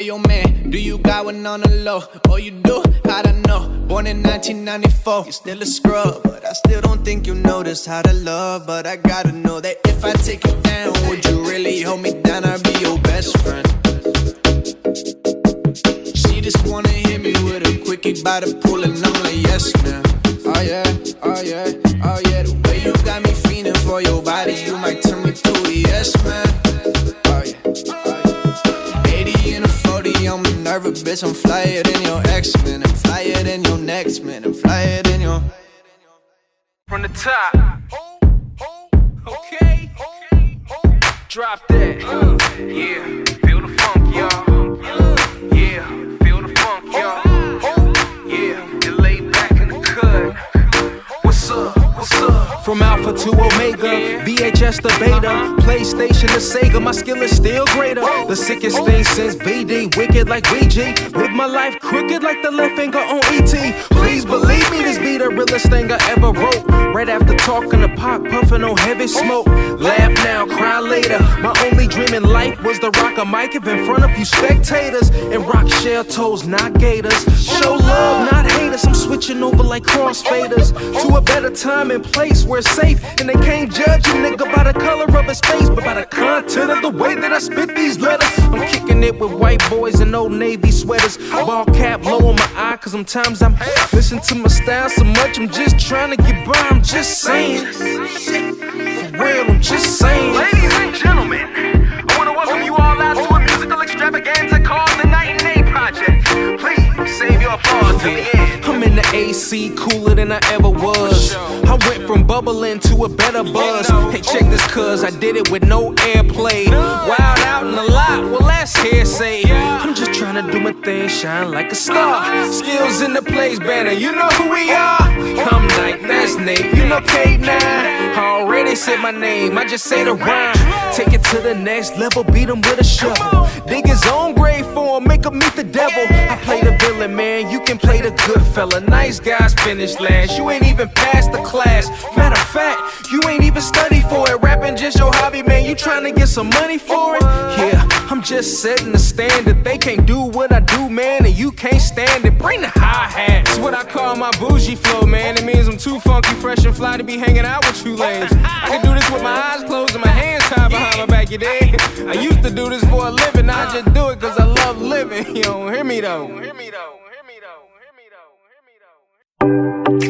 Yo man, do you got one on the low? Oh you do? How'd I know? Born in 1994, you still a scrub, but I still don't think you notice how to love. But I gotta know that if I take you down, would you really hold me down? I'd be your best friend. She just wanna hit me with a quickie by the pool, and I'm like yes man. Oh yeah, oh yeah, oh yeah. The way you got me feeling for your body, you might turn me to a yes man. Oh yeah, oh yeah. 80 in a 40, I'm a nervous bitch, I'm flyer than your ex-man. I'm flyer than your next man, I'm flyer than your... From the top. Okay. Drop that. Yeah. Feel the funk, y'all. Yeah. Feel the funk, y'all. Yeah. You lay back in the cut. What's up? What's up? From Alpha to Omega, VHS to Beta, PlayStation to Sega, my skill is still greater. The sickest thing since VD, wicked like VG. Live my life crooked like the left finger on ET. Please believe me, this be the realest thing I ever wrote. Right after talking to Pac, puffing on heavy smoke. Laugh now, cry later. My only dream in life was to rock a mic up in front of you spectators and rock shell toes, not gators. Show love, not haters. I'm switching over like crossfaders to a better time and place where it's safe, and they can't judge a nigga by the color of his face, but by the content of the way that I spit these letters. I'm kicking it with white boys in old navy sweaters, ball cap low on my eye, cause sometimes I'm listen to my style so much, I'm just trying to get by, I'm just saying. For real, I'm just saying. Ladies and gentlemen, I wanna welcome you all out to a musical extravaganza called the Night and Day Project. Please save your applause to the end. I'm in the AC, cooler than I ever was. I went from bubbling to a better buzz. Hey, check this, cuz I did it with no airplay. Wild out in the lot, well, that's hearsay. I'm just trying to do my thing, shine like a star. Skills in the place, banner, you know who we are. I'm Nike, that's Nate, you know K9. I already said my name, I just say the rhyme. Take it to the next level, beat him with a shovel. Dig his own grave for him, make him meet the devil. I play the villain, man, you can play the good fella. Nice guys finish last, you ain't even passed the class. Matter of fact, you ain't even study for it. Rapping just your hobby, man, you trying to get some money for it? Yeah, I'm just setting the standard. They can't do what I do, man, and you can't stand it. Bring the hi-hat. It's what I call my bougie flow, man. It means I'm too funky, fresh, and fly to be hanging out with you lames. I can do this with my eyes closed and my hands tied behind my back, you dig? I used to do this for a living, now I just do it cause I love living. You don't hear me though. Hear me though. Hear me though. Hear me though. Hear me though.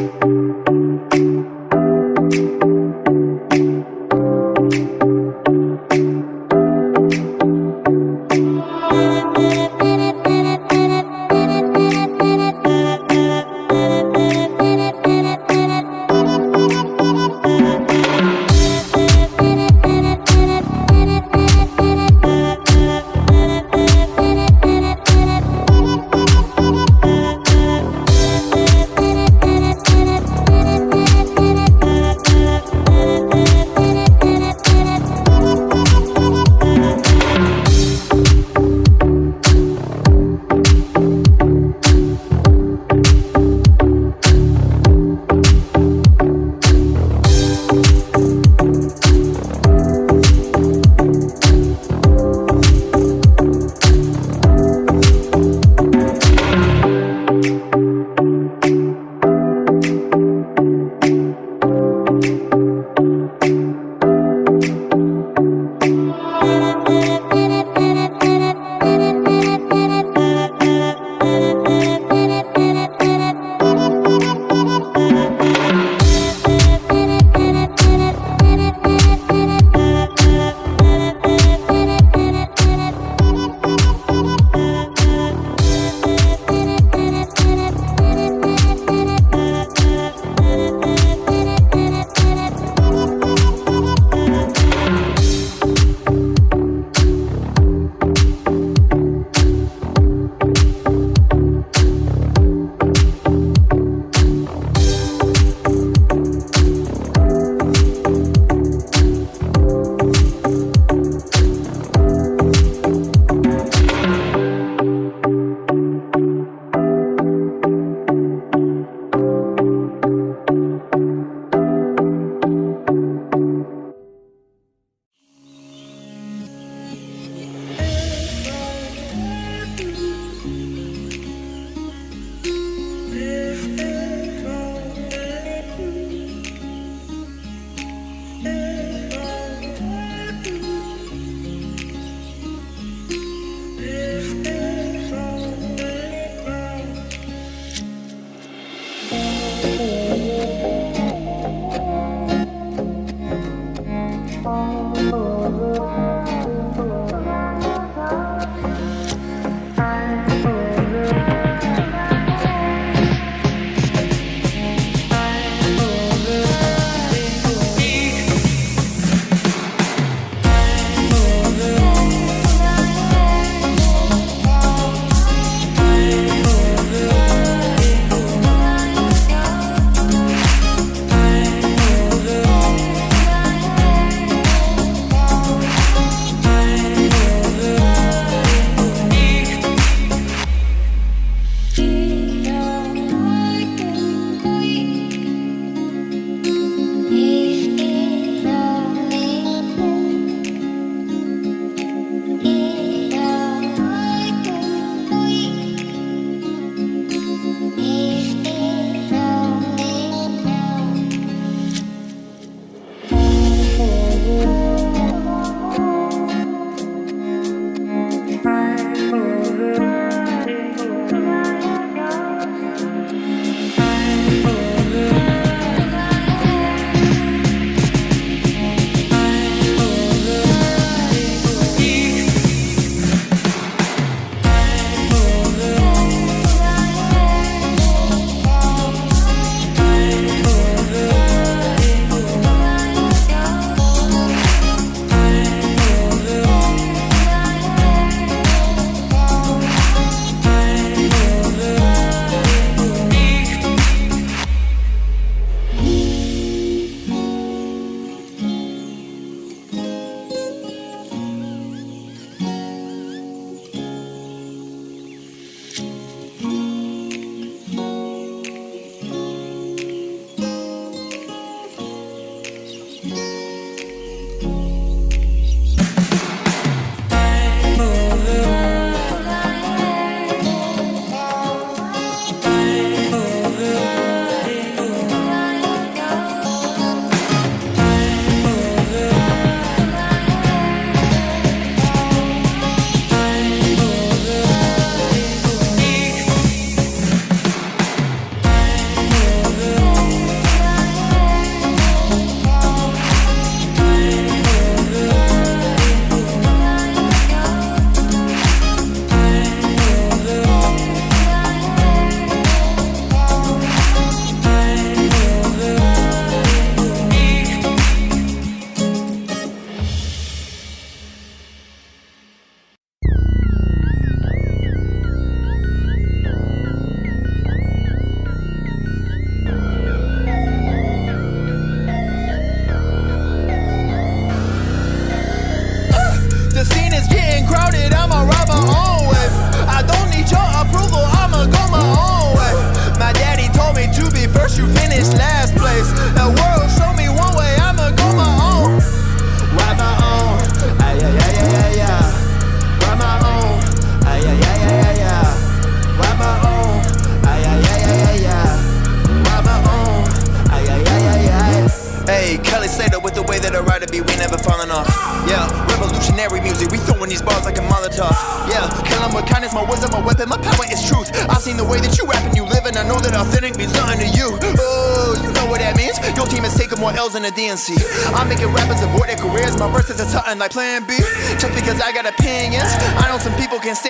Molotov. Yeah, kill 'em with kindness, my words are my weapon, my power is truth. I've seen the way that you rap and you live, and I know that authentic means nothing to you. Oh, you know what that means? Your team is taking more L's than the DNC. I'm making rappers abort their careers, my verses are something like Plan B. Just because I got opinions, I know some people can stay.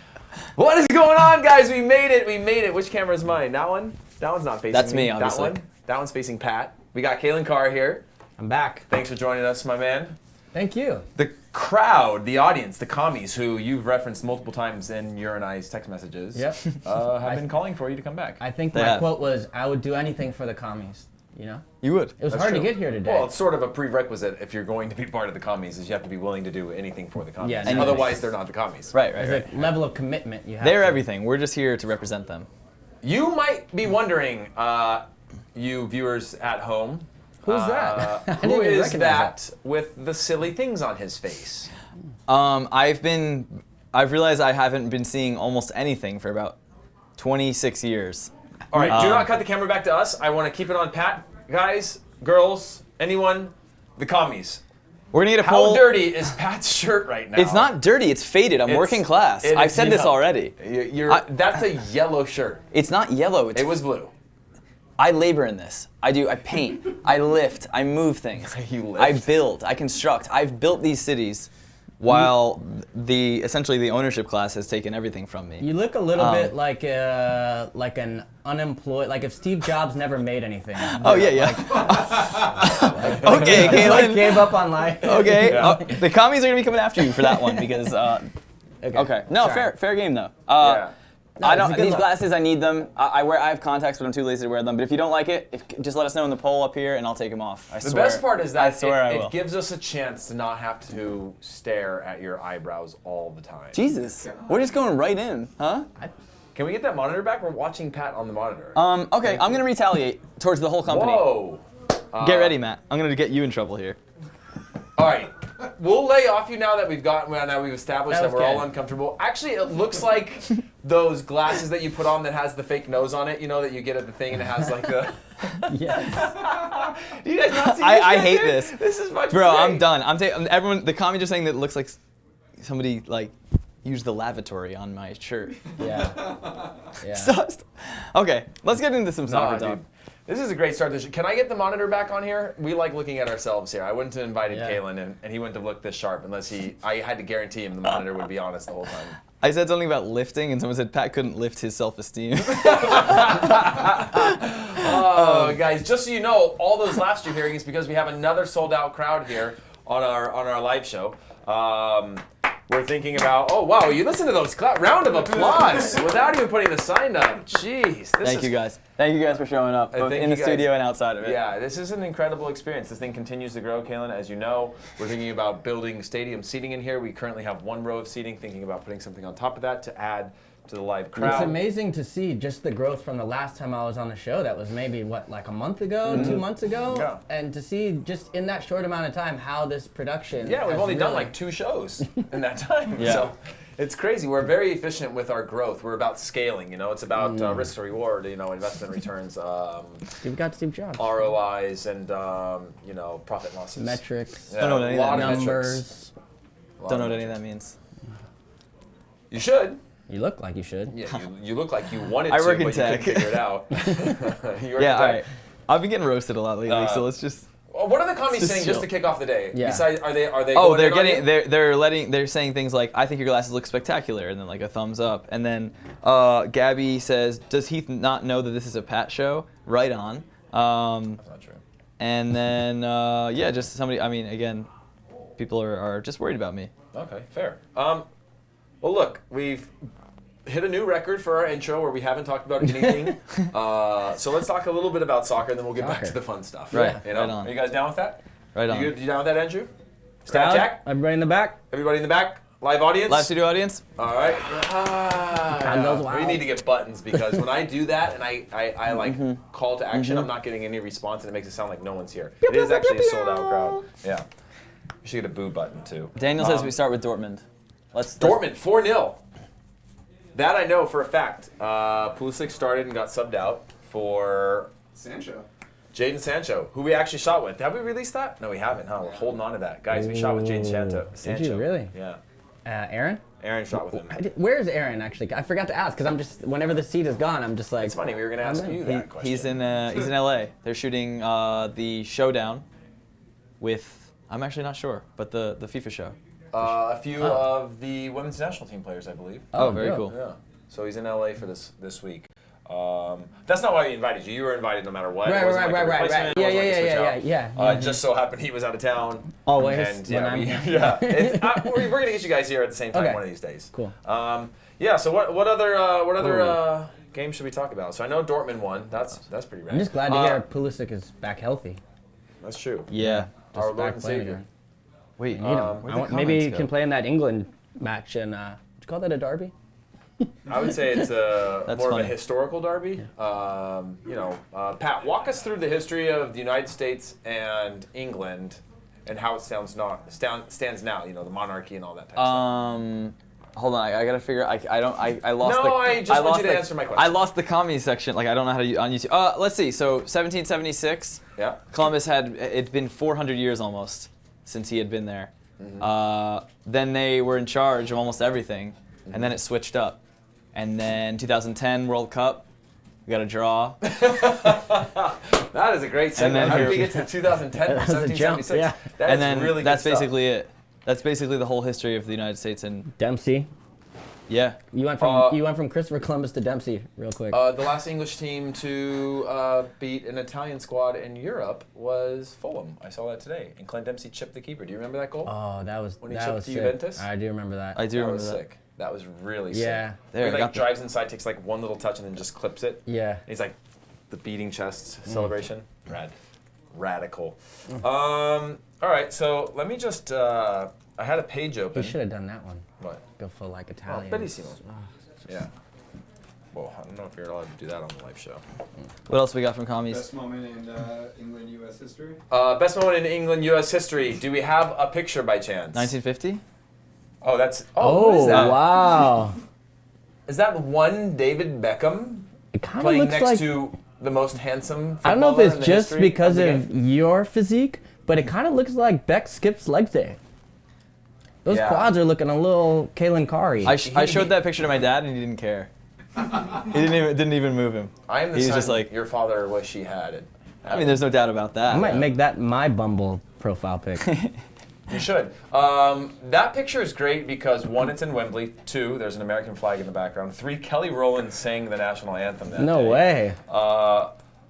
What is going on, guys? We made it. Which camera is mine? That one? That one's not facing That's me, obviously. That one? That one's facing Pat. We got Kalen Carr here. I'm back. Thanks for joining us, my man. Thank you. The crowd, the audience, the commies, who you've referenced multiple times in your and I's text messages, Yep. have been calling for you to come back. I think They my have. quote was, I would do anything for the commies, you know? You would. It was That's hard true. to get here today. Well, it's sort of a prerequisite if you're going to be part of the commies, is you have to be willing to do anything for the commies. Yeah, and Otherwise, they're not the commies. Right. There's a level of commitment you have. They're to. everything. We're just here to represent them. You might be wondering, you viewers at home, Who's that? I didn't who even is recognize that with the silly things on his face? I've realized I haven't been seeing almost anything for about 26 years. All right, do not cut the camera back to us. I want to keep it on Pat. Guys, girls, anyone, the commies. We're gonna get a How poll. dirty is Pat's shirt right now? It's not dirty. It's faded. I'm It's- working class. it I've is- said this yeah. already. That's a yellow shirt. It's not yellow. It's It was blue. I labor in this. I paint. I lift. I move things. You lift? I build. I construct. I've built these cities while essentially the ownership class has taken everything from me. You look a little bit like an unemployed, like if Steve Jobs never made anything. Oh yeah. Okay, He like Kalen. gave up on life. Okay. The commies are gonna be coming after you for that one because. Okay. No, Sorry. fair game though. Yeah. I it's don't. a good These look. glasses, I need them. I have contacts, but I'm too lazy to wear them. But if you don't like it, just let us know in the poll up here, and I'll take them off. I The swear. best part is that I swear I will. it gives us a chance to not have to stare at your eyebrows all the time. Jesus, we're just going right in, huh? Can we get that monitor back? We're watching Pat on the monitor. Okay, I'm gonna retaliate towards the whole company. Whoa. Get ready, Matt. I'm gonna get you in trouble here. All right. We'll lay off you now that we've established that we're all Okay. uncomfortable. Actually, it looks like those glasses that you put on that has the fake nose on it, you know, that you get at the thing and it has like the... Yes. Do you guys not see this I shit, hate dude? this. This is fucking Bro, great. I'm done. I'm taking everyone. The comment just saying that it looks like somebody like used the lavatory on my shirt. Yeah. Yeah. Okay, let's get into some Nah, soccer talk. dude. This is a great start. Can I get the monitor back on here? We like looking at ourselves here. I wouldn't have invited Yeah. Kalen, and he wouldn't have looked this sharp unless I had to guarantee him the monitor would be honest the whole time. I said something about lifting, and someone said Pat couldn't lift his self-esteem. Oh, guys, just so you know, all those laughs you're hearing is because we have another sold-out crowd here on our live show. We're thinking about, oh, wow, you listen to those round of applause without even putting the sign up. Jeez. Thank you guys. Thank you guys for showing up, both thank in you the guys. studio and outside of it. Yeah, this is an incredible experience. This thing continues to grow, Kalen. As you know, we're thinking about building stadium seating in here. We currently have one row of seating, thinking about putting something on top of that to add to the live crowd. It's amazing to see just the growth from the last time I was on the show. That was maybe, like a month ago, 2 months ago? Yeah. And to see just in that short amount of time how this production Yeah, we've has only done really- like 2 shows in that time. Yeah. So it's crazy. We're very efficient with our growth. We're about scaling, you know. It's about risk to reward, you know, investment returns, You've got Steve Jobs. ROIs, and, you know, profit and losses. Metrics, Yeah, Don't know what a any of lot that of metrics. numbers. A lot Don't know of what any of metrics. that means. You should. You look like you should. Yeah, you look like you wanted I to, work in but you couldn't tech. figure it out. You work in Yeah, all tech. right. I've been getting roasted a lot lately, so let's just. Well, what are the commies Just saying just chill. to kick off the day? Yeah. Besides, are they? Oh, going they're in on getting you? they're saying things like, "I think your glasses look spectacular," and then like a thumbs up, and then Gabby says, "Does Heath not know that this is a Pat show?" Right on. That's not true. And then yeah, just somebody. I mean, again, people are just worried about me. Okay, fair. Well, look, we've hit a new record for our intro where we haven't talked about anything. So let's talk a little bit about soccer, and then we'll get back Soccer. to the fun stuff. Right, You know? right on. Are you guys down with that? Right on. You down with that, Andrew? Stat Crowd, Jack? everybody in the back. Everybody in the back? Live audience? Live studio audience. All right. goes We wild. need to get buttons because when I do that and I like call to action, I'm not getting any response and it makes it sound like no one's here. It is actually a sold out crowd. Yeah. We should get a boo button too. Daniel says we start with Dortmund. Let's Dortmund 4-0. That I know for a fact. Pulisic started and got subbed out for Sancho. Jadon Sancho, who we actually shot with. Have we released that? No, we haven't, huh? We're holding on to that. Guys, we shot with Jadon Sancho. Did you really? Yeah. Aaron? Aaron shot with him. Where is Aaron actually? I forgot to ask because I'm just whenever the seat is gone, I'm just like. It's funny. We were gonna ask you that question. He's in LA. They're shooting the Showdown with, I'm actually not sure, but the FIFA show. A few of the women's national team players, I believe. Oh, very cool. Yeah. So he's in LA for this week. That's not why we invited you. You were invited no matter what. It wasn't like a replacement. It wasn't like a switch out. It just so happened he was out of town. Always. And when I'm here. we're gonna get you guys here at the same time one of these days. Cool. So what other games should we talk about? So I know Dortmund won. That's pretty rad. I'm just glad to hear Pulisic is back healthy. That's true. Yeah. Our Lord back and playing Savior. again. Wait, Maybe he can play in that England match and would you call that a derby? I would say it's more of funny. a historical derby. Pat, walk us through the history of the United States and England and how it stands now. The monarchy and all that type of stuff. Hold on, I gotta figure. I lost. No, I just want you to answer my question. I lost the comedy section. Like I don't know how to on YouTube. Let's see. So 1776. Yeah. Columbus it's been 400 years almost since he had been there. Mm-hmm. Then they were in charge of almost everything, and then it switched up. And then 2010 World Cup, we got a draw. That is a great segue. And then How did here- we get to 2010 from That was a jump, 1776? yeah. That is really that's good stuff. basically it. That's basically the whole history of the United States. And Dempsey. yeah, You went from Christopher Columbus to Dempsey real quick. The last English team to beat an Italian squad in Europe was Fulham. I saw that today. And Clint Dempsey chipped the keeper. Do you remember that goal? Oh, that was When he that chipped was to sick. Juventus? I do remember that. I do That remember was that. sick. That was really Yeah. sick. There, He I got the- drives inside, takes like one little touch, and then just clips it. Yeah. He's like the beating chest celebration. Radical. All right, so let me just. I had a page He open. should have done that one. What? Go full like Oh, Italian. bellissimo. Yeah. Well, I don't know if you're allowed to do that on the live show. what else we got from commies? Best moment in England-U.S. history? Best moment in England-U.S. history. Do we have a picture by chance? 1950. Oh, that's. Oh, what is that? Wow. Is that one David Beckham It kind of playing looks next like. to the most handsome footballer I don't know if in it's the just history because the of game? your physique, but it kind of looks like Beck skips leg day. Those Yeah. quads are looking a little Kalen Kari. I showed that picture to my dad and he didn't care. He didn't even move him. I am the He's son just like, your father wish he had it. I mean, there's no doubt about that. I might make that my Bumble profile pic. You should. That picture is great because one, it's in Wembley. Two, there's an American flag in the background. Three, Kelly Rowland sang the national anthem that No day. way.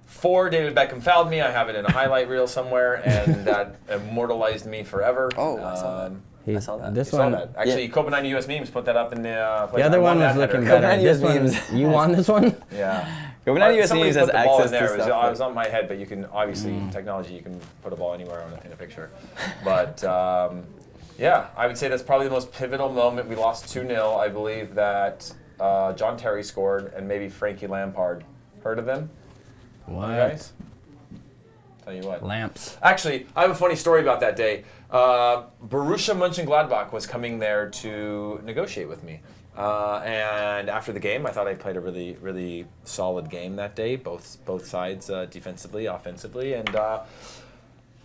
Four, David Beckham fouled me. I have it in a highlight reel somewhere, and that immortalized me forever. Oh, I saw that. I saw that. This You saw one. that. Actually, COPA90 US memes put that up in the. The other one was looking better. COPA90 This memes. one. You won this one? Yeah. COPA90 US Somebody News put has the ball in access there. to It was, stuff. I was on my head, but you can obviously technology. You can put a ball anywhere in a picture. But yeah, I would say that's probably the most pivotal moment. We lost 2-0. I believe that John Terry scored and maybe Frankie Lampard. Heard of them? What? You guys? Tell you what. Lamps. Actually, I have a funny story about that day. Borussia Mönchengladbach was coming there to negotiate with me. And after the game, I thought I played a really, really solid game that day, both sides, defensively, offensively. And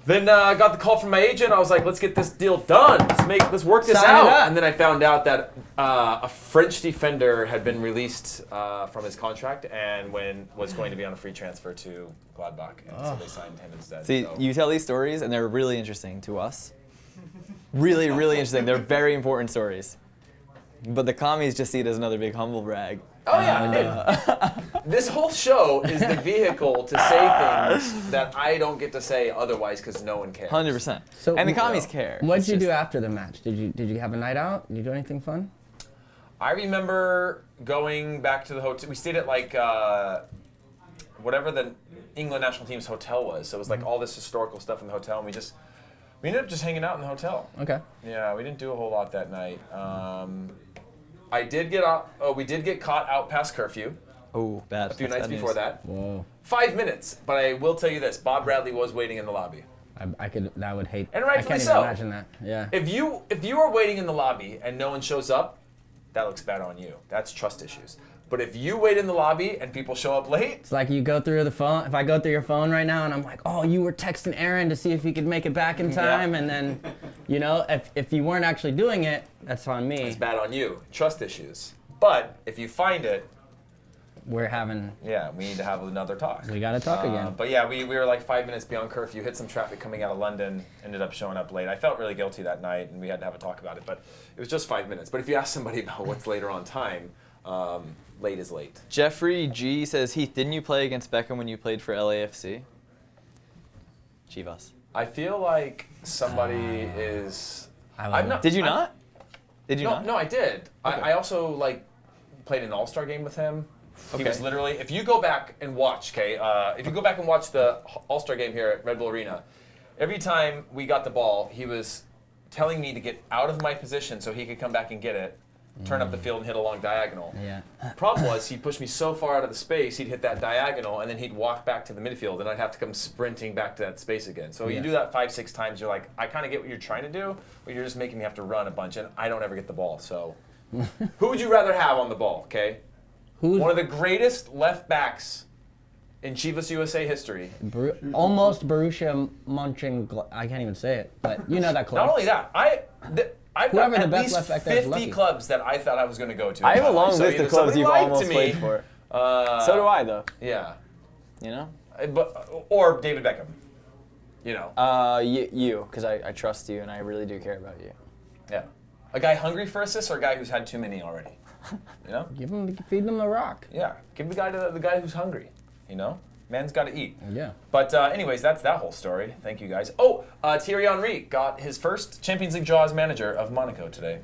then I got the call from my agent. I was like, let's get this deal done. Let's work this Sign it out. up. And then I found out that a French defender had been released from his contract and was going to be on a free transfer to Gladbach. And so they signed him instead. See, so. you tell these stories, and they're really interesting to us. Really, really interesting. They're very important stories. But the commies just see it as another big humble brag. Oh yeah, this whole show is the vehicle to say things that I don't get to say otherwise because no one cares. 100%. So- And the commies care. What It's did you do just- after the match? Did you have a night out? Did you do anything fun? I remember going back to the hotel. We stayed at like whatever the England national team's hotel was. So it was like all this historical stuff in the hotel, and we ended up just hanging out in the hotel. Okay. Yeah, we didn't do a whole lot that night. We did get caught out past curfew Oh, bad. a few That's nights bad before news. that. Whoa. 5 minutes, but I will tell you this: Bob Bradley was waiting in the lobby. I would hate. And I rightfully can't so. even imagine that. Yeah. If you are waiting in the lobby and no one shows up, that looks bad on you. That's trust issues. But if you wait in the lobby and people show up late, It's like you go through the phone. If I go through your phone right now and I'm like, oh, you were texting Aaron to see if he could make it back in time, and then You know, if you weren't actually doing it, that's on me. It's bad on you. Trust issues. But if you find it, We're having. yeah, we need to have another talk. We gotta talk again. But yeah, we were like 5 minutes beyond curfew, hit some traffic coming out of London, ended up showing up late. I felt really guilty that night, and we had to have a talk about it, but it was just 5 minutes. But if you ask somebody about what's later on time, late is late. Jeffrey G says, Heath, didn't you play against Beckham when you played for LAFC? Chivas. I feel like somebody is... I'm not, Did you I'm- not? Did you no, not? No, I did. Okay. I also like played an all-star game with him. He Okay. was literally, if you go back and watch, if you go back and watch the all-star game here at Red Bull Arena, every time we got the ball, he was telling me to get out of my position so he could come back and get it, turn up the field and hit a long diagonal. Yeah. Problem was, he'd push me so far out of the space, he'd hit that diagonal, and then he'd walk back to the midfield, and I'd have to come sprinting back to that space again. So you do that 5-6 times, you're like, I kind of get what you're trying to do, but you're just making me have to run a bunch, and I don't ever get the ball. So who would you rather have on the ball, okay? Who's One of the greatest left backs in Chivas USA history. almost Borussia Mönchengladbach? I can't even say it, but you know that club. Not only that, I've Whoever got the at best least left back there is 50 lucky. clubs that I thought I was going to go to. I have a long So list either of clubs somebody you've lied almost to me, played for. So do I, though. Yeah. You know? Or David Beckham. You know. You, because I trust you and I really do care about you. Yeah. A guy hungry for assists or a guy who's had too many already? You know? Feed them the rock. Yeah. Give the guy to the guy who's hungry. You know? Man's got to eat. Yeah. But anyways, that's that whole story. Thank you guys. Oh, Thierry Henry got his first Champions League draw as manager of Monaco today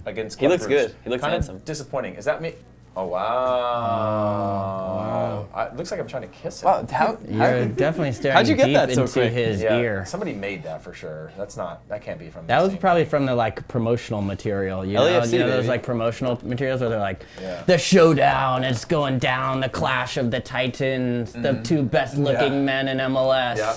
against. He looks Club Brugge. good. He looks Kinda handsome. Disappointing. Is that me? Oh wow! It looks like I'm trying to kiss him. Wow, You're definitely staring How'd you get deep that so into quick? his Yeah, ear. somebody made that for sure. That can't be from. That the was same probably thing. from the like promotional material. You know, LAFC, you know those baby. like promotional materials where they're like, Yeah. the showdown, it's going down, the clash of the titans, the two best looking men in MLS. Yeah.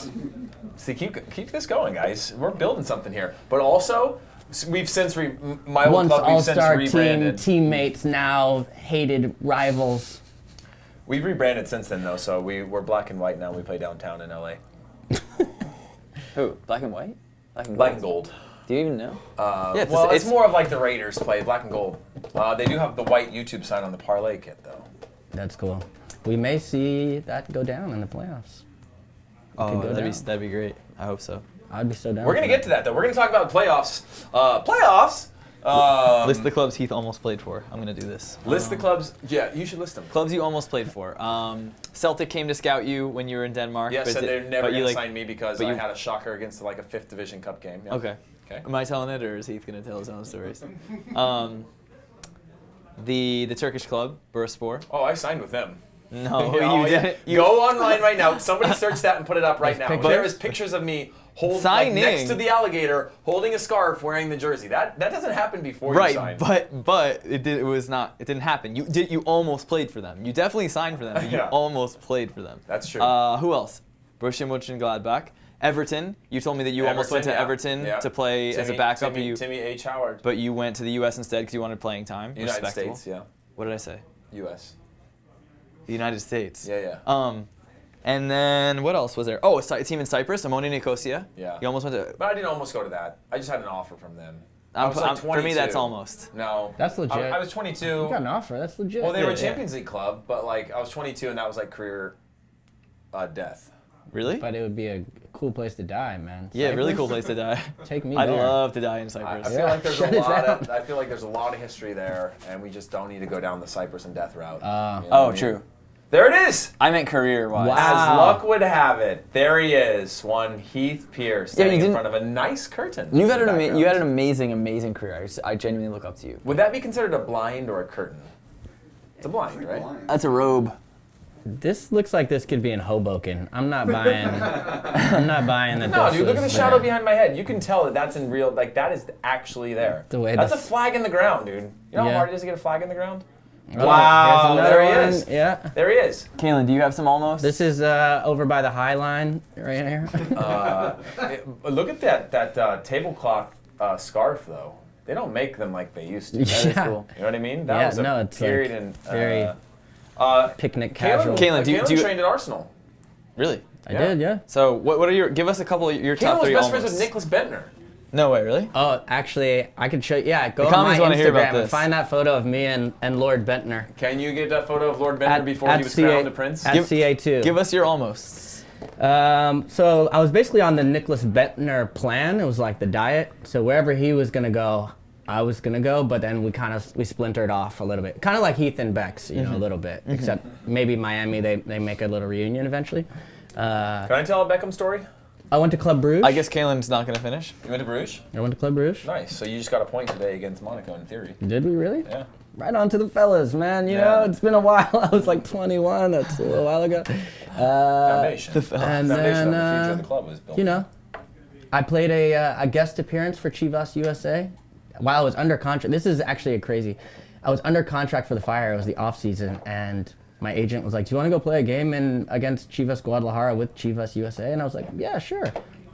See, keep this going, guys. We're building something here. But also, we've since my old Once club. We've since all-star team rebranded. teammates, now hated rivals. We've rebranded since then, though. So we're black and white now. We play downtown in LA. Who? Black and white? Black and gold. Do you even know? Yeah, it's more of like the Raiders play, black and gold. They do have the white YouTube sign on the parlay kit, though. That's cool. We may see that go down in the playoffs. Oh, go down. that'd be great. I hope so. I'd be so down. We're for gonna get to that, though. We're gonna talk about playoffs. Playoffs. List the clubs Heath almost played for. I'm gonna do this. List the clubs. Yeah, you should list them. Clubs you almost played for. Celtic came to scout you when you were in Denmark. Yes, but and they're never but you, gonna like, sign me because but I you- had a shocker against like a 5th Division Cup game. Yeah. Okay. Okay. Am I telling it, or is Heath gonna tell his own stories? The Turkish club, Bursaspor. Oh, I signed with them. No, Yeah, you didn't. You, Go online right now. Somebody search that and put it up right There's now. pictures? There is pictures of me next Signing. to the alligator, holding a scarf, wearing the jersey. That doesn't happen before you right, sign. but it didn't happen. You almost played for them. You definitely signed for them, but you Yeah. almost played for them. That's true. Who else? Borussia Mönchengladbach. Everton. You told me that you almost went to Everton to play as a backup, Timmy H. Howard. but you went to the U.S. instead because you wanted playing time. United Respectable. States, yeah. What did I say? U.S. The United States. Yeah. And then what else was there? Oh, a team in Cyprus, Ammonia Nicosia. Yeah. You almost went to. But I didn't almost go to that. I just had an offer from them. I was like 22. For me, that's almost. No. That's legit. I was 22. You got an offer. That's legit. Well, they were a Yeah. Champions League club, but like I was 22 and that was like career death. Really? But it would be a cool place to die, man. Yeah, really Cyprus? cool place to die. Take me I'd there. love to die in I Cyprus. feel like there's Shut a it lot down. of I feel like there's a lot of history there, and we just don't need to go down the Cyprus and death route. You know Oh, what I mean? true. There it is. I meant career-wise. Wow. As luck would have it, there he is, one Heath Pierce, standing in didn't- front of a nice curtain. You in had the background. amazing career. I genuinely look up to you. Would that be considered a blind or a curtain? It's a blind, right? That's a robe. This looks like this could be in Hoboken. I'm not buying. I'm not buying that. No, this dude, look at the is shadow there. behind my head. You can tell that that's in real, like that is actually there. The way That's a this- flag in the ground, dude. You know how Yeah. hard it is to get a flag in the ground? Oh, Wow, here's another there he one. is. Yeah. There he is. Kaylin, do you have some almost? This is over by the High Line right here. Look at that tablecloth scarf, though. They don't make them like they used to. Yeah. That is cool. You know what I mean? Yeah, was a no, it's period like in very picnic casual. Kaylin, do you- Kaylin trained at Arsenal. Really? I did, yeah. So what are your? Give us a couple of your top Kaylin was three best almost. friends with Nicholas Bentner. No way, really? Oh, actually, I could show you. Yeah, go The on my comments wanna hear about Instagram and this. find that photo of me and Lord Bentner. Can you get that photo of Lord Bender before he was CA crowned a prince? At CA2. Give us your almosts. So I was basically on the Nicholas Bentner plan. It was like the diet. So wherever he was gonna go, I was gonna go. But then we splintered off a little bit, kind of like Heath and Bex, you know, a little bit. Except maybe Miami, they make a little reunion eventually. Can I tell a Beckham story? I went to Club Bruges. I guess Kalen's not going to finish. You went to Bruges? I went to Club Bruges. Nice. So you just got a point today against Monaco in theory. Did we really? Yeah. Right on to the fellas, man. You know, it's been a while. I was like 21. That's a little while ago. Foundation. And Foundation then, of the future of the club was built. you know, I played a guest appearance for Chivas USA while I was under contract. This is actually crazy. I was under contract for the Fire. It was the off season, and my agent was like, "Do you want to go play a game against Chivas Guadalajara with Chivas USA?" And I was like, "Yeah, sure."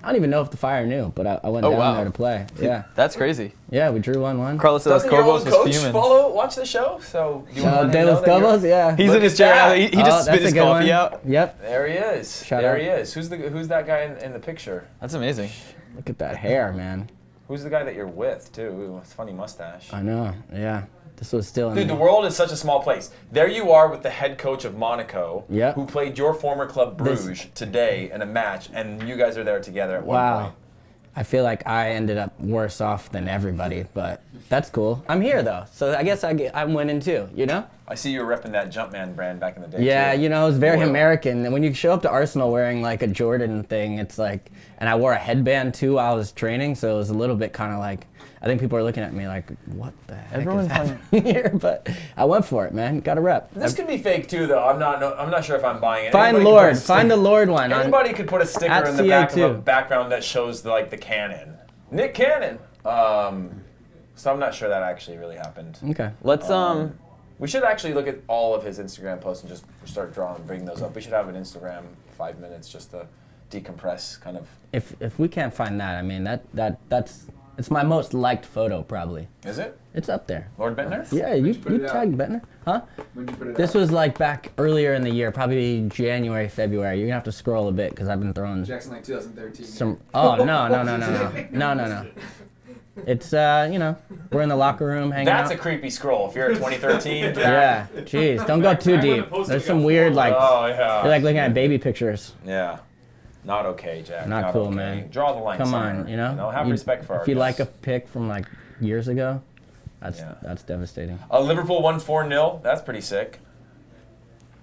I don't even know if the Fire knew, but I went down there to play. Yeah. That's crazy. Yeah, we drew 1-1. Carlos de los Doesn't your Cobos old was coach fuming. watch the show? So do you want to De los Cobos, yeah. He's Look in his at chair. that. He just spit that's his a good coffee one. out. Yep. There he is. Shout there out. he is. Who's that guy in the picture? That's amazing. Look at that hair, man. Who's the guy that you're with too? Ooh, it's a funny mustache. I know. Yeah. This was still in Dude, the world is such a small place. There you are with the head coach of Monaco, Yep. who played your former club Bruges today in a match, and you guys are there together at one Wow. point. I feel like I ended up worse off than everybody, but that's cool. I'm here though, so I guess I'm winning too, you know? I see you were repping that Jumpman brand back in the day. Yeah, too. you know, it was very Loyal. American. And when you show up to Arsenal wearing like a Jordan thing, it's like, and I wore a headband too while I was training, so it was a little bit kind of like, I think people are looking at me like, what the heck Everyone's is happening here? But I went for it, man. Got a rep. This could be fake too, though. I'm not sure if I'm buying it. Find Anybody could Lord. put a Find the Lord one. Anybody could put a sticker at in the back of a CA2. background that shows the cannon. Nick Cannon. So I'm not sure that actually really happened. Okay. Let's We should actually look at all of his Instagram posts and just start bringing those up. We should have an Instagram 5 minutes just to decompress, kind of. If we can't find that, I mean that's it's my most liked photo probably. Is it It's up there. Lord Bentner? Yeah, you put it out? tagged Bentner, huh? When'd you put it This out? was like back earlier in the year, probably January, February. You're gonna have to scroll a bit because I've been throwing Jackson, like 2013. some. Oh no. It's you know, we're in the locker room hanging That's out. a creepy scroll. If you're at 2013, Jack. Yeah, jeez, don't go too deep. There's some weird like Oh yeah. you're like looking at baby pictures. Yeah. Not okay, Jack. Not cool, okay. man. Draw the line Come somewhere. on, you know. Have respect for our If you like guests. a pic from like years ago, that's Yeah. that's devastating. Liverpool won 4-0. That's pretty sick.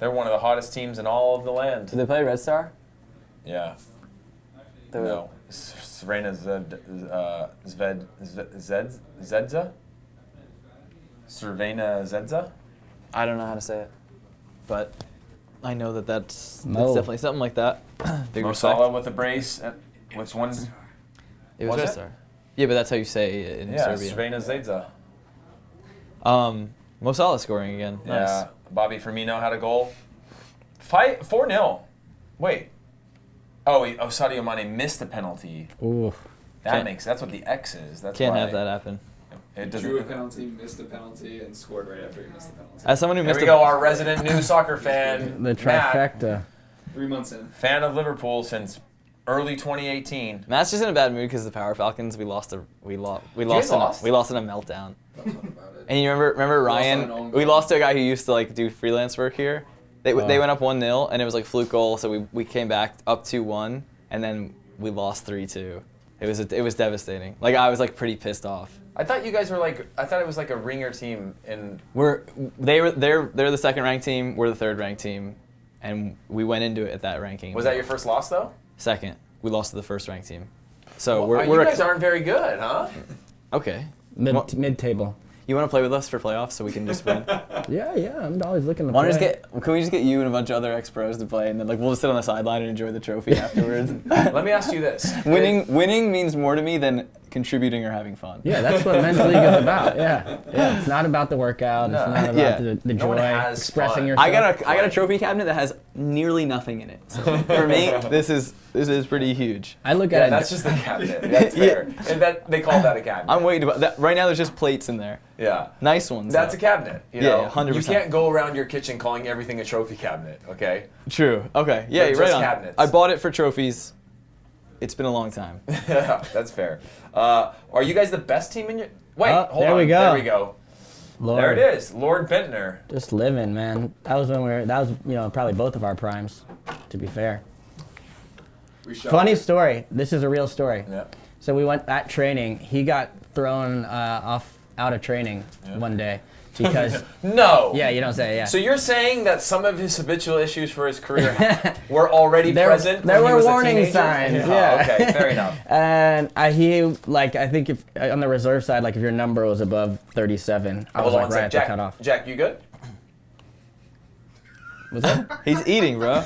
They're one of the hottest teams in all of the land. Did they play Red Star? Yeah. No. Serena Zedza? Cervena Zedza? I don't know how to say it, but I know that's Mo. definitely something like that. Big Mo respect. Salah with a brace. Which one's? It was Was Red it? Star. Yeah, but that's how you say it in Yeah, Serbia. Cervena Zedza. Mo Salah scoring again. Nice. Yeah. Bobby Firmino had a goal. 4-0. Wait. Sadio Mane missed a penalty. Ooh. That's what the X is. That's Can't why have that happen. It Drew a doesn't. penalty, missed a penalty, and scored right after he missed the penalty. As someone who There missed we go. Our resident new soccer fan, The Matt, trifecta. 3 months in. fan of Liverpool since early 2018. Matt's just in a bad mood because the Power Falcons we lost in a lost? meltdown. Not fun about it. And you remember lost on an Ryan? own We goal. lost to a guy who used to like do freelance work here. They went up 1-0 and it was like fluke goal, so we came back up 2-1 and then we lost 3-2. It was devastating. Like I was like pretty pissed off. I thought you guys were I thought it was like a ringer team in. They're the second ranked team. We're the third ranked team, and we went into it at that ranking. Was that your first loss though? Second? We lost to the first ranked team. So Well, you guys aren't very good, huh? okay. Mid table. You want to play with us for playoffs so we can just win? Yeah. I'm always looking to Can play. we just get you and a bunch of other ex-pros to play, and then like we'll just sit on the sideline and enjoy the trophy afterwards? Let me ask you this. Winning means more to me than contributing or having fun. Yeah, that's what men's league is about. Yeah. It's not about the workout. It's not about Yeah. the No one joy, has expressing fun. yourself. I got a trophy cabinet that has nearly nothing in it. So for me, this is pretty huge. I look Yeah, at it. that's just the cabinet. That's fair. And they call that a cabinet. I'm waiting about that. Right now, there's just plates in there. Yeah. Nice ones. That's a though. cabinet. You Yeah, know? 100%. You can't go around your kitchen calling everything a trophy cabinet, okay? True. Okay. Yeah, They're you're right just on. cabinets. I bought it for trophies. It's been a long time. Yeah, that's fair. Are you guys the best team in your? Wait, Oh, hold there on. we go. There we go. Lord. There it is, Lord Bentner. Just living, man. That was probably both of our primes, to be fair. Funny story. This is a real story. Yeah. So we went at training. He got thrown out of training one day because No. yeah, you don't say yeah. So you're saying that some of his habitual issues for his career were already present? There when he were was a warning teenager? signs. Oh, Yeah. okay, fair enough. And I think if on the reserve side, like if your number was above 37, I was Hold on like a right sec. at the Jack, cutoff. Jack, you good? Was that? He's eating, bro.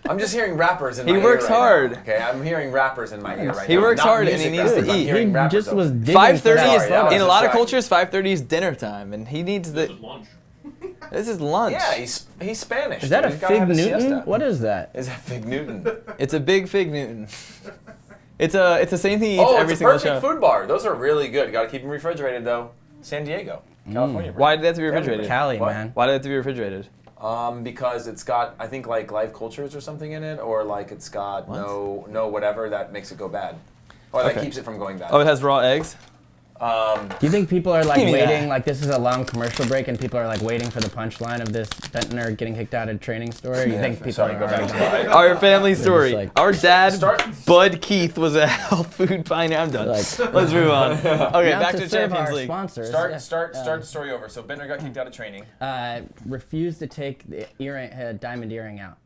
I'm just hearing rappers in my He ear works right now. hard. Okay, I'm hearing rappers in my ear right now. He works Not hard and music he needs to rappers, I'm eat. hearing He rappers just over. was digging 5:30 for that is Sorry, that was in a lot of distracting. cultures. 5:30 is dinner time, and he needs the. lunch. This is lunch. Yeah, he's Spanish. Is that dude. a He's gotta Fig have a Newton? siesta. What is that? Is that Fig Newton? It's a big fig Newton. It's the same thing he eats Oh, every it's a single perfect show. food bar. Those are really good. Got to keep them refrigerated though. San Diego, California. bro. Why did they have to be refrigerated? Cali, What? man. Why did it have to be refrigerated? Because it's got, I think, like live cultures or something in it, or like it's got no whatever that makes it go bad, or that Okay. keeps it from going bad. Oh, it has raw eggs. Do you think people are like Give me waiting, that. like this is a long commercial break and people are like waiting for the punchline of this Bentner getting kicked out of training story? Or you think people Sorry, are go back already to Our family story. like- Our dad, Start- Bud Keith, was a health food pioneer. I'm done. Like- Let's move on. Okay, Now back to serve Champions our League. sponsors. Start yeah. the story over. So Bender got kicked out of training. Refused to take the diamond earring out.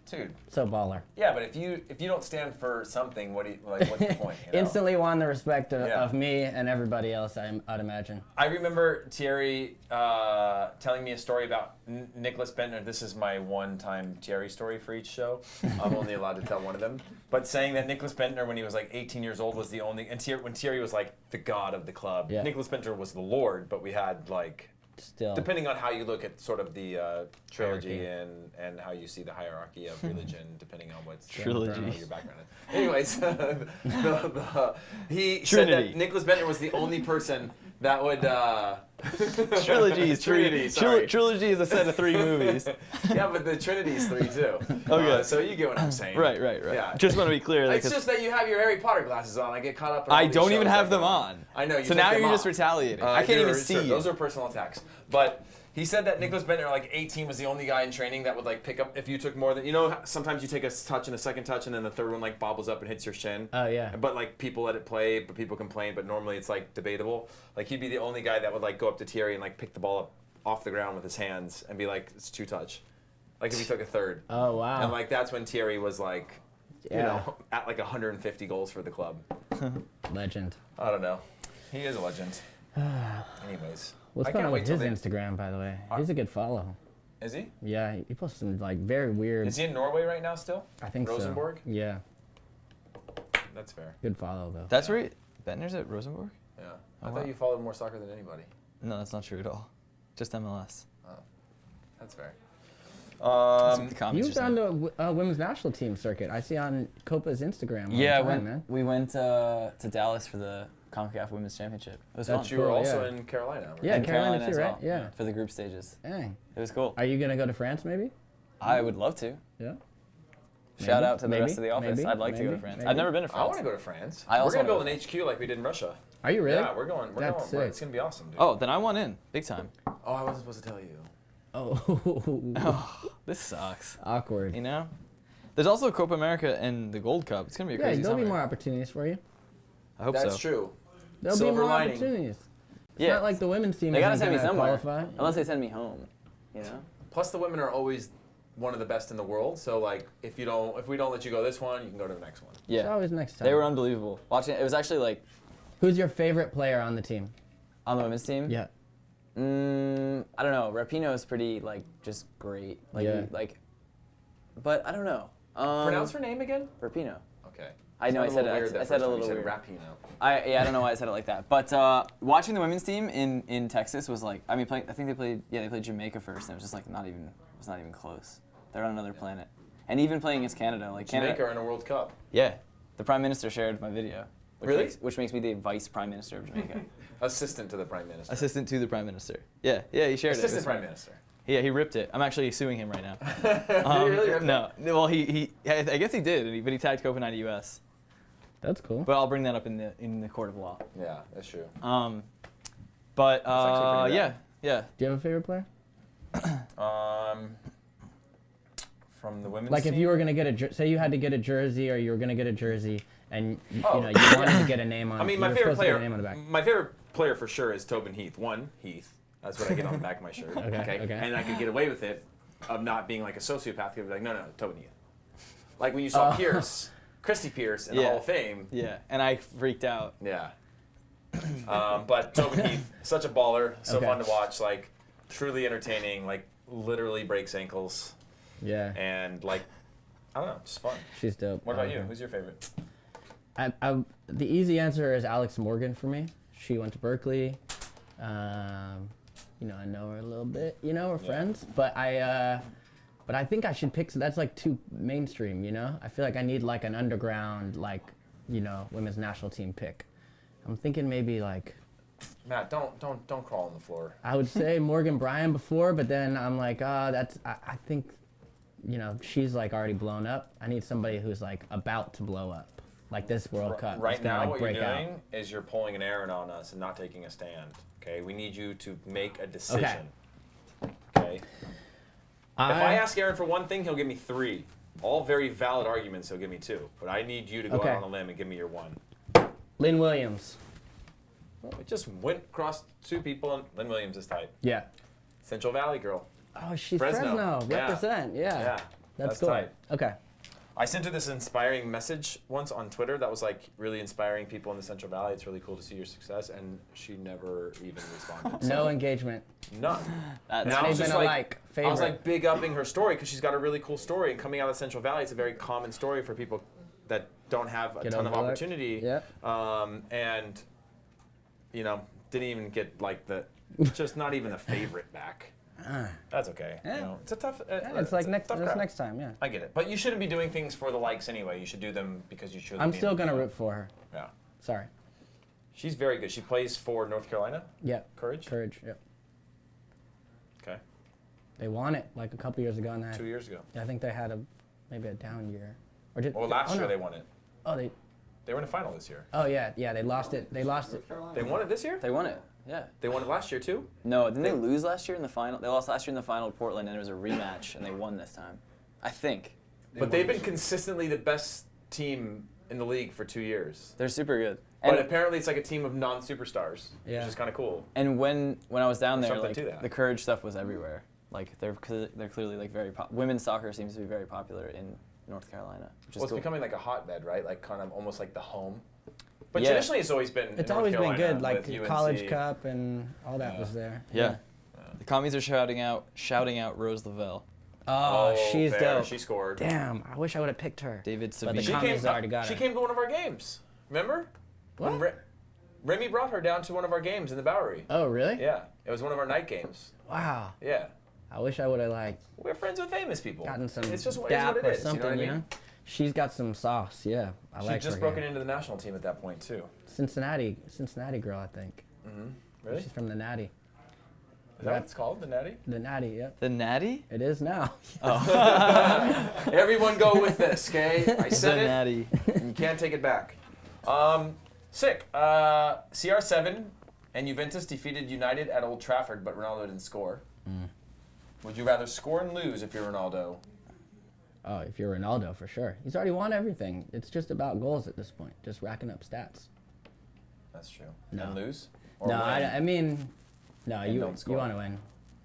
Dude. So baller. Yeah, but if you don't stand for something, what's the point? You know? Instantly won the respect Yeah. of me and everybody else, I'd imagine. I remember Thierry telling me a story about Nicholas Bentner. This is my one-time Thierry story for each show. I'm only allowed to tell one of them. But saying that Nicholas Bentner, when he was like 18 years old, was the only... And when Thierry was like the god of the club. Yeah. Nicholas Bentner was the lord, but we had like... Still. Depending on how you look at sort of the trilogy and how you see the hierarchy of religion, depending on what's Trilogy. what your background is. Anyways, he said Trinity. that Nicholas Bentner was the only person that would Trilogies. Trinity. Sorry. Trilogy is a set of 3 movies. Yeah, but the Trinity's 3 too. Okay. So you get what I'm saying. Right. Yeah. Just want to be clear. It's because just that you have your Harry Potter glasses on. I get caught up in all I these don't even shows have that them go on. I know. You So took now them you're just off. retaliating. I can't even see you. Those are personal attacks. But he said that Nicholas Bentner, like 18, was the only guy in training that would like pick up if you took more than, you know, sometimes you take a touch and a second touch and then the third one like bobbles up and hits your shin. Oh, yeah. But like people let it play, but people complain, but normally it's like debatable. Like he'd be the only guy that would like go up to Thierry and like pick the ball up off the ground with his hands and be like, it's 2 touch. Like if he took a third. Oh, wow. And like that's when Thierry was like, you Yeah. know, at like 150 goals for the club. Legend. I don't know. He is a legend. Anyways. What's I going can't on wait with till his they- Instagram, by the way? He's a good follow. Is he? Yeah, he posts some like very weird. Is he in Norway right now still? I think Rosenborg? so. Yeah, That's fair. good follow though. That's where Bentner's at Rosenborg? Yeah. I wow. thought you followed more soccer than anybody. No, that's not true at all. Just MLS. That's fair. That's what the comments You've are done saying. the women's national team circuit. I see on Copa's Instagram. all Yeah, the time, man. we went to Dallas for the CONCACAF Women's Championship. It was fun. But you were Cool, also yeah. in Carolina, right? Yeah, And Carolina too, as right? well, Yeah. For the group stages. Dang. It was cool. Are you gonna go to France maybe? I would love to. Yeah. Shout Maybe, out to the maybe, rest of the office. maybe, I'd like to go to maybe, France. maybe. I've never been to I France. want to go to France. I We're also going to wanna build an HQ like we did in Russia. Are you really? Yeah, we're going. That's It's sick. going to be awesome, dude. Oh, then I want in. Big time. Oh, I wasn't supposed to tell you. Oh. This sucks. Awkward. You know? There's also Copa America and the Gold Cup. It's going to be a Yeah, crazy there'll summer. be more opportunities for you. I hope so. That's true. There'll Silver be more lining. opportunities. It's Yeah. not like the women's team They gotta isn't send me gonna somewhere. qualify. Unless they send me home. You know? Plus, the women are always one of the best in the world. So, like, if we don't let you go this one, you can go to the next one. It's Yeah. always next time. They were unbelievable. Watching it was actually like Who's your favorite player on the team? on the women's team. Yeah. I don't know. Rapinoe is pretty like just great. Like Yeah. but I don't know. Pronounce her name again. Rapinoe. Okay. I know I said it. Weird I that said first it a time you little said weird. Rapinoe. I don't know why I said it like that. But watching the women's team in Texas was like, I mean, I think they played Jamaica first, and it was just like not even close. They're on another planet. And even playing against Canada, like Jamaica Canada. are in a World Cup. Yeah, the Prime Minister shared my video. Really? Which makes me the Vice Prime Minister of Jamaica. Assistant to the Prime Minister. Assistant to the Prime Minister. Yeah, he shared Assistant it. Prime Minister. Yeah, he ripped it. I'm actually suing him right now. Did he really rip it? No, well, I guess he did, but he tagged COPA90 US. That's cool. But I'll bring that up in the court of law. Yeah, that's true. But actually pretty yeah, rad. yeah. Do you have a favorite player? From the women's Like team? if you were gonna get say you had to get a jersey, or you were gonna get a jersey, and you Oh. you wanted to get a name on. I mean, you my were favorite supposed to get player. a name on the back. My favorite player for sure is Tobin Heath. Heath. That's what I get on the back of my shirt. Okay. And I could get away with it of not being like a sociopath. Could be like, no, Tobin Heath. Like when you saw Pierce, Christy Pierce in the Yeah. Hall of Fame. Yeah, and I freaked out. Yeah. But Tobin Heath, such a baller, so Okay. fun to watch. Like truly entertaining. Like literally breaks ankles Yeah, and like I don't know, just fun. she's dope. What about you? Who's your favorite? The easy answer is Alex Morgan for me. She went to Berkeley. I know her a little bit. We're friends. But I think I should pick. That's like too mainstream. I feel like I need like an underground, like women's national team pick. I'm thinking maybe like Matt, don't crawl on the floor. I would say Morgan Bryan before, but then I'm like, that's I think she's like already blown up. I need somebody who's like about to blow up. Like this World Cup. Right It's gonna, now, like, what you're break out. doing is you're pulling an errand on us and not taking a stand. Okay, we need you to make a decision. Okay. If I ask Aaron for one thing, he'll give me 3. All very valid arguments. He'll give me 2. But I need you to go Okay. out on a limb and give me your 1. Lynn Williams. We just went across 2 people, and Lynn Williams is tight. Yeah. Central Valley girl. Oh, she's Fresno. Yeah. Represent. Yeah. Yeah, That's that's cool. tight. Okay. I sent her this inspiring message once on Twitter that was like really inspiring people in the Central Valley. It's really cool to see your success, and she never even responded. No engagement. None. That's Now Not it's even just a like, favorite. I was like big upping her story because she's got a really cool story. And coming out of the Central Valley, it's a very common story for people that don't have a Get ton of overlooked. opportunity. Yep. And didn't even get like just not even a favorite back. That's okay. Yeah. It's a tough. It's like next. tough That's crowd. next time. Yeah. I get it, but you shouldn't be doing things for the likes anyway. You should do them because you should. I'm still gonna root for her. Yeah, Sorry. she's very good. She plays for North Carolina. Yeah. Courage. Courage. Yep. Okay. They won it like a couple years ago, and 2 years ago. I think they had maybe a down year. Or did? Well, last oh, year no. they won it. Oh, they. They were in the final this year. Oh yeah, they lost it. They lost it. They won it this year. They won it. Yeah. They won it last year too. No, didn't they lose last year in the final? They lost last year in the final to Portland, and it was a rematch, and they won this time. I think. But they've been consistently the best team in the league for 2 years. They're super good. But And, apparently it's like a team of non-superstars, Yeah. which is kind of cool. and when I was down there, Something like to that. the Courage stuff was everywhere. Like they're clearly like very women's soccer seems to be very popular in North Carolina, which is Well, it's cool. becoming like a hotbed, right? Like kind of almost like the home. But Yeah. traditionally, it's always been. It's in always North been Carolina good. Like with UNC. College Cup and all that was there. Yeah. The commies are shouting out Rose Lavelle. Oh, she's fair. dope. She scored. Damn, I wish I would have picked her. David But the Savini. She commies already got She her. came to one of our games. Remember? What? When Remy brought her down to one of our games in the Bowery. Oh, really? Yeah, it was one of our night games. Wow. Yeah, I wish I would have like we're friends with famous people. gotten some It's just dap what it or is. something, you know what I mean? She's got some sauce. Yeah, I She like just her broken game. into the national team at that point too. Cincinnati girl, I think. Really? She's from the Natty. Is that what it's called, the Natty? The Natty, yep. The Natty? It is now. Everyone go with this, okay? I The said it. Natty. And you can't take it back. Sick. CR7 and Juventus defeated United at Old Trafford, but Ronaldo didn't score. Would you rather score and lose if you're Ronaldo? Oh, if you're Ronaldo, for sure. He's already won everything. It's just about goals at this point, just racking up stats. That's true. No. And lose? Or No, win? I mean, no, And you don't score. want to win.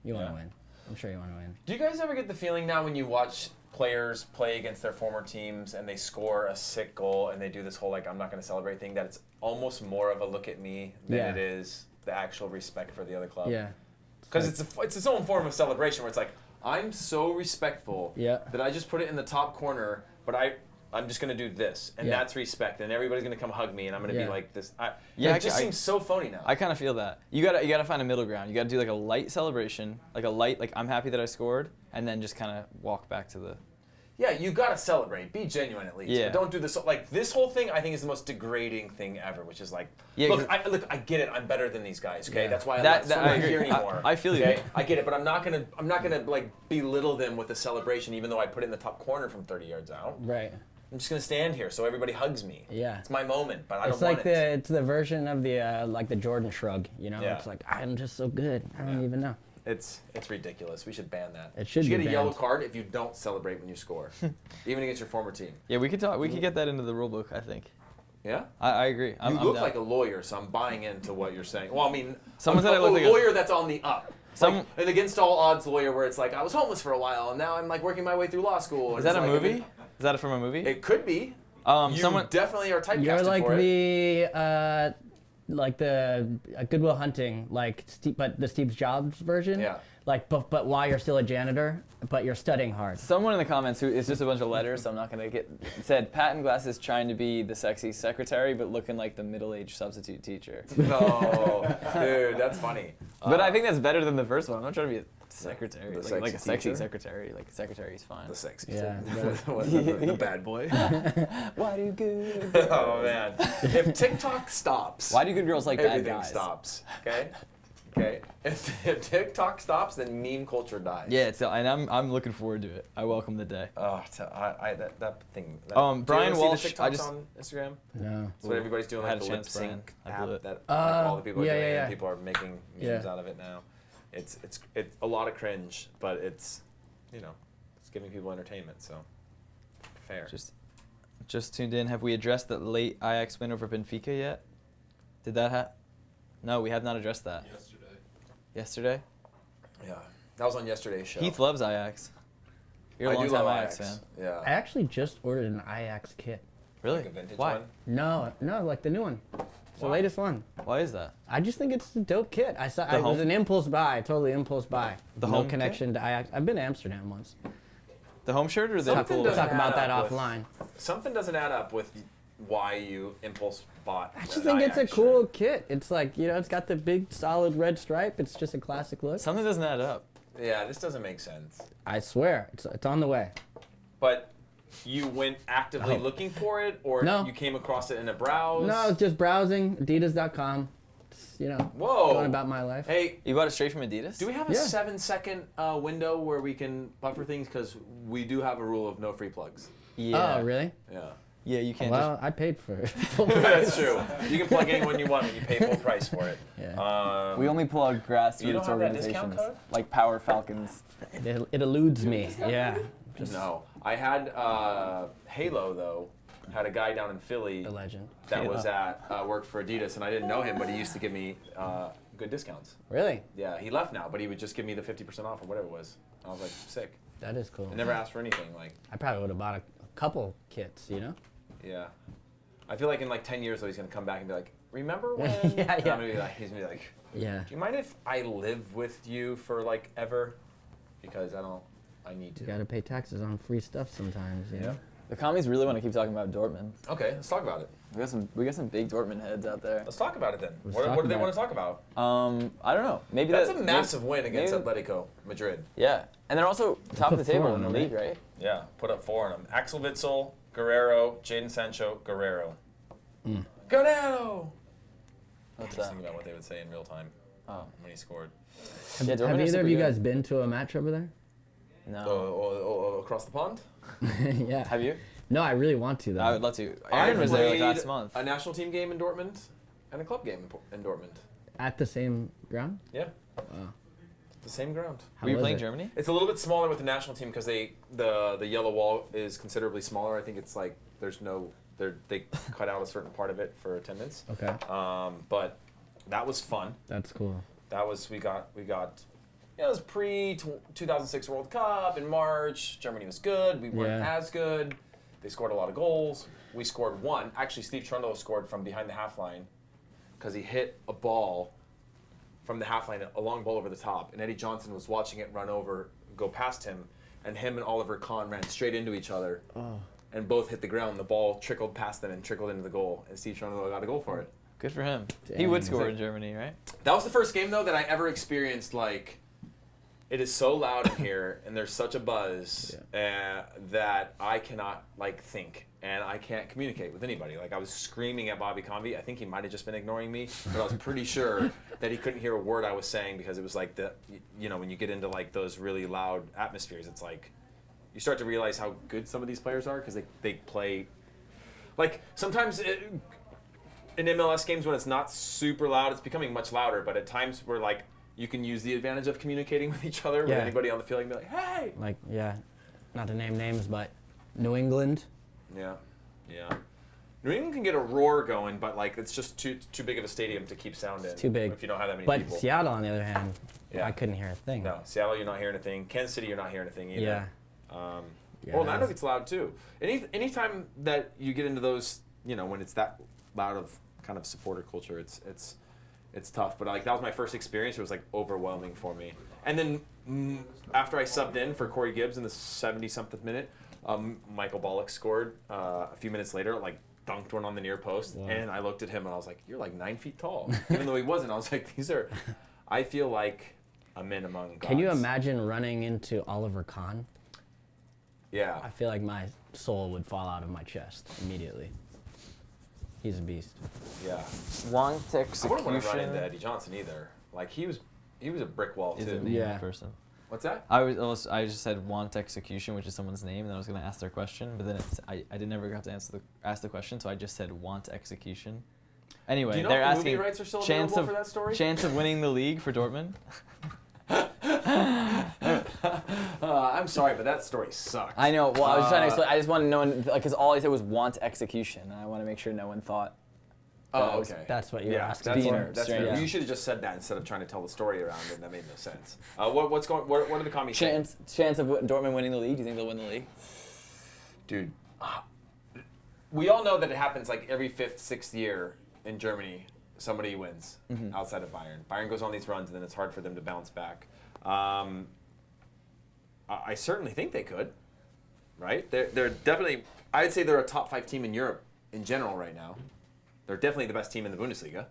You want Yeah. to win. I'm sure you want to win. Do you guys ever get the feeling now when you watch players play against their former teams and they score a sick goal and they do this whole like I'm not going to celebrate thing, that it's almost more of a look at me than Yeah. it is the actual respect for the other club? Yeah. Because it's its own form of celebration where it's like I'm so respectful Yeah. that I just put it in the top corner, but I'm just going to do this, and Yeah. that's respect, and everybody's going to come hug me, and I'm going to Yeah. be like this. Yeah, it just seems so phony now. I kind of feel that. You gotta find a middle ground. You gotta do like a light celebration, like I'm happy that I scored, and then just kind of walk back to the. Yeah, you gotta celebrate. Be genuine at least. Yeah. But don't do this. Like this whole thing, I think is the most degrading thing ever. Which is like, Yeah, look, I get it. I'm better than these guys. Okay, Yeah. that's why I'm That- not I here agree. anymore. I feel you. Okay, I get it, but I'm not gonna like belittle them with a celebration, even though I put it in the top corner from 30 yards out. Right. I'm just gonna stand here so everybody hugs me. Yeah. It's my moment, but I It's don't like want it. it's the version of the like the Jordan shrug, you know? Yeah. It's like I'm just so good. I don't even know. It's ridiculous. We should ban that. It should you be get a yellow banned. card if you don't celebrate when you score, even against your former team. Yeah, we could talk. We could get that into the rule book. I think. Yeah. I agree. I'm You look down. like a lawyer, so I'm buying into what you're saying. Well, I mean, Someone said I look like a- lawyer that's on the up. Some- Like an against all odds lawyer where it's like I was homeless for a while and now I'm like working my way through law school. Is And that a it's like, movie? I mean, Is that from a movie? it could be. You Someone. definitely are typecasted You're like for it. the like the Goodwill Hunting, like but the Steve Jobs version. Yeah. Like, but while you're still a janitor, but you're studying hard. Someone in the comments who it's just a bunch of letters, so I'm not gonna get said. Pat in glasses trying to be the sexy secretary, but looking like the middle-aged substitute teacher. No, dude, that's funny. But I think that's better than the first one. I'm not trying to be a secretary, The like a sexy sexy teacher? secretary. Like secretary's fine. The sexy. Yeah. the bad boy. Why do good? Oh man, if TikTok stops, Why do good girls like bad everything guys? stops. Okay. Okay. If TikTok stops, then meme culture dies. Yeah, and I'm looking forward to it. I welcome the day. Oh, that thing. That, Brian do you ever Walsh, See the I TikToks just- on Instagram. No. That's what everybody's doing, I like had the a lip chance, Brian. sync I blew app it. that like, all the people are yeah, doing, yeah, and yeah. people are making memes out of it now. It's a lot of cringe, but it's it's giving people entertainment. So fair. Just tuned in. Have we addressed the late Ajax win over Benfica yet? Did that happen? No, we have not addressed that. Yesterday? Yeah, that was on yesterday's show. Heath loves Ajax. You're a I do long-time love Ajax fan. Yeah. I actually just ordered an Ajax kit. Really? Like a vintage Why? one. No, like the new one. It's the latest one. Why is that? I just think it's a dope kit. I saw it was home- an impulse buy, totally impulse buy. The no home connection to Ajax. I've been to Amsterdam once. The home shirt or the Something full? doesn't Talk about add that up with- offline. Something doesn't add up with why you impulse bought. I just think it's a cool kit. It's like, it's got the big solid red stripe. It's just a classic look. Something doesn't add up. Yeah, this doesn't make sense. I swear, it's on the way. But you went actively looking for it, or No. you came across it in a browse? No, it's just browsing, Adidas.com. Just, Whoa. going about my life. Hey, You bought it straight from Adidas? do we have a Yeah. 7-second window where we can buffer things? Because we do have a rule of no free plugs. Yeah. Oh, really? Yeah. Yeah, you can't Well, I paid for it. That's true. You can plug anyone you want when you pay full price for it. Yeah. We only plug You don't grassroots have that discount organizations code? like Power Falcons. It eludes me. Yeah. No. I had Halo, though, had a guy down in Philly The legend. that was at worked for Adidas, and I didn't know him, but he used to give me good discounts. Really? Yeah, he left now, but he would just give me the 50% off or whatever it was. I was like, sick. That is cool. I never asked for anything. Like, I probably would have bought a couple kits, yeah. I feel like in like 10 years, though, he's going to come back and be like, remember when? Yeah, And yeah. I'm gonna be like, he's going to be like, Yeah. do you mind if I live with you for like ever? Because I need to. You gotta pay taxes on free stuff sometimes, Yeah. The commies really want to keep talking about Dortmund. Okay, let's talk about it. We got some big Dortmund heads out there. Let's talk about it then. Let's What talk do they about want it. to talk about? I don't know. Maybe That's that, a massive win against maybe- Atletico Madrid. Yeah, and they're also top of the put four table on in the them, league, right? right? Yeah, put up 4 on them. Axel Witsel, Guerrero, Jadon Sancho, Guerrero. Guerrero! What's Just that? thinking about what they would say in real time Oh, when he scored. yeah, Have Dortmund is either super of you good. guys been to a match over there? No. Across the pond? Yeah. Have you? No, I really want to though. I would love to. I Aaron was there like played last month. a national team game in Dortmund and a club game in Dortmund. At the same ground? Yeah. The same ground. How Were you was playing it? Germany? It's a little bit smaller with the national team because the yellow wall is considerably smaller. I think it's like they cut out a certain part of it for attendance. Okay. But that was fun. That's cool. That was we got. It was pre 2006 World Cup in March. Germany was good. We weren't Yeah. as good. They scored a lot of goals. We scored one. Actually, Steve Trundle scored from behind the half line because he hit a ball from the half line, a long ball over the top, and Eddie Johnson was watching it go past him, and him and Oliver Kahn ran straight into each other, and both hit the ground. The ball trickled past them and trickled into the goal, and Steve Trundle got a goal for it. Good for him. He Dang. would score in Germany, right? That was the first game, though, that I ever experienced, like, it is so loud in here, and there's such a buzz that I cannot, like, think, and I can't communicate with anybody. Like, I was screaming at Bobby Convey. I think he might have just been ignoring me, but I was pretty sure that he couldn't hear a word I was saying because it was like when you get into, like, those really loud atmospheres, it's like, you start to realize how good some of these players are because they play. Like sometimes in MLS games when it's not super loud, it's becoming much louder. But at times where like you can use the advantage of communicating with each other, with anybody on the field, and be like, hey. Like not to name names, but New England. Yeah. New England can get a roar going, but like it's just too big of a stadium to keep sound in. It's too big. If you don't have that many But people. Seattle, on the other hand, Yeah. I couldn't hear a thing. No, Seattle, you're not hearing a thing. Kansas City, you're not hearing a thing either. Yeah. Yeah, Orlando gets loud too. Anytime that you get into those, when it's that loud of kind of supporter culture, it's tough. But like that was my first experience. It was like overwhelming for me. And then after I subbed in for Corey Gibbs in the 70-something minute, Michael Bollock scored a few minutes later, like dunked one on the near post, and I looked at him and I was like, "You're like 9 feet tall," even though he wasn't. I was like, "These are." I feel like a man among gods. Can you imagine running into Oliver Kahn? Yeah. I feel like my soul would fall out of my chest immediately. He's a beast. Yeah. Want I wouldn't want to run execution. into Eddie Johnson either. Like he was a brick wall Is too. a name Yeah. person. What's that? I just said want execution, which is someone's name, and then I was gonna ask their question, but then I didn't never got to ask the question, so I just said want execution. Anyway, Do you know they're if the movie asking rights are still chance available of for that story? chance of winning the league for Dortmund. I'm sorry, but that story sucks. I know. Well, I was trying to explain. I just want to know, because all I said was want execution, and I want to make sure no one thought. Oh, okay. That's what you're Yeah, asking that's for. fair. That's fair. Yeah. You should have just said that instead of trying to tell the story around it. That made no sense. What are the commies saying? Chance of Dortmund winning the league. Do you think they'll win the league? Dude, we all know that it happens like every 5th, 6th year in Germany. Somebody wins outside of Bayern. Bayern goes on these runs, and then it's hard for them to bounce back. I certainly think they could. Right? They're definitely. I'd say they're a top 5 team in Europe in general right now. They're definitely the best team in the Bundesliga.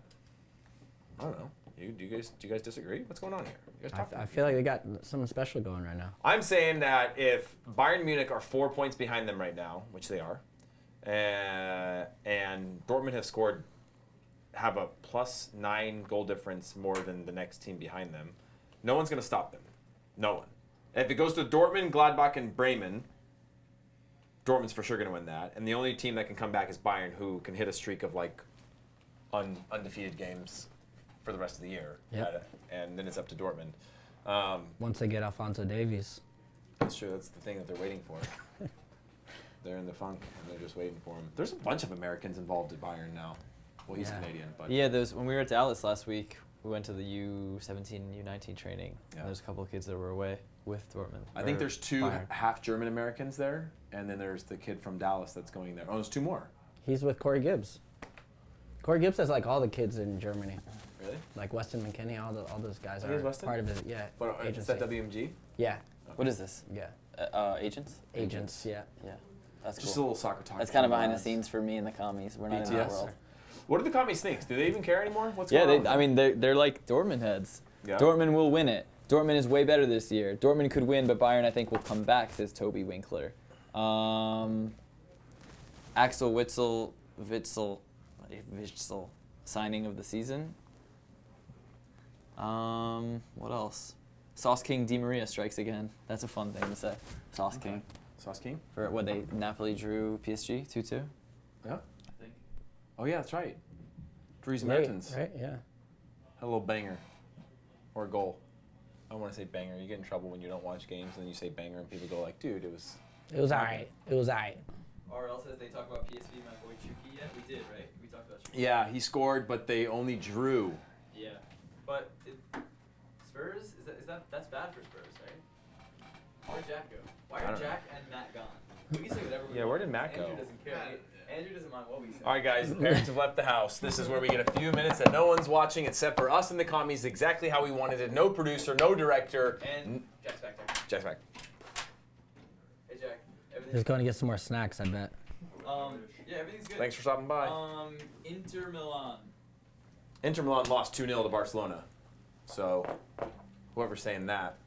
I don't know. Do you guys disagree? What's going on here? You guys talk to me. I feel like they got something special going right now. I'm saying that if Bayern Munich are 4 points behind them right now, which they are, and Dortmund have a +9 goal difference more than the next team behind them, no one's going to stop them. No one. If it goes to Dortmund, Gladbach, and Bremen, Dortmund's for sure going to win that. And the only team that can come back is Bayern, who can hit a streak of like undefeated games for the rest of the year. Yep. And then it's up to Dortmund. Once they get Alphonso Davies. That's true. That's the thing that they're waiting for. They're in the funk, and they're just waiting for him. There's a bunch of Americans involved at Bayern now. Well, he's Canadian, but Yeah, when we were at Dallas last week, we went to the U17, U19 training. Yeah. And there's a couple of kids that were away with Dortmund. I think or there's 2 Bayern. half German Americans there, and then there's the kid from Dallas that's going there. Oh, there's 2 more. He's with Corey Gibbs. Corey Gibbs has like all the kids in Germany. Really? Like Weston McKinney, all those guys Oh, he has are Weston? part of his But is agency. that WMG? Yeah, What is this? yeah. Agents? Agents, yeah. Yeah. That's Just a cool. little soccer talk. That's kind of behind the scenes for me and the commies. We're not in that BTS? world. What do the commies think? Do they even care anymore? What's Yeah, going on? they're like Dortmund heads. Yeah. Dortmund will win it. Dortmund is way better this year. Dortmund could win, but Bayern, I think, will come back, says Toby Winkler. Axel Witsel, signing of the season. What else? Sauce King Di Maria strikes again. That's a fun thing to say. Sauce King. Sauce King? For what Napoli drew PSG 2-2. Yeah. I think. Oh, yeah, that's right. Dries Right, Mertens. right, yeah. A little banger. Or goal. I don't want to say banger. You get in trouble when you don't watch games and then you say banger and people go like, dude, it was... It was alright. It was alright. RL says they talk about PSV, my boy Chucky yet? We did, right? We talked about Chucky. Yeah, he scored, but they only drew. Yeah. But Spurs, that's bad for Spurs, right? Where'd Jack go? Why I are don't know. Jack and Matt gone? We can say whatever we Yeah, want. where did Matt go? Andrew doesn't care. Andrew doesn't mind what we say. All right, guys, the parents have left the house. This is where we get a few minutes that no one's watching except for us and the commies, exactly how we wanted it. No producer, no director. And Jack's back there. Jack's back. Hey, Jack. He's Everything's going to get some more snacks, I bet. yeah, everything's good. Thanks for stopping by. Inter Milan. Inter Milan lost 2-0 to Barcelona. So, whoever's saying that.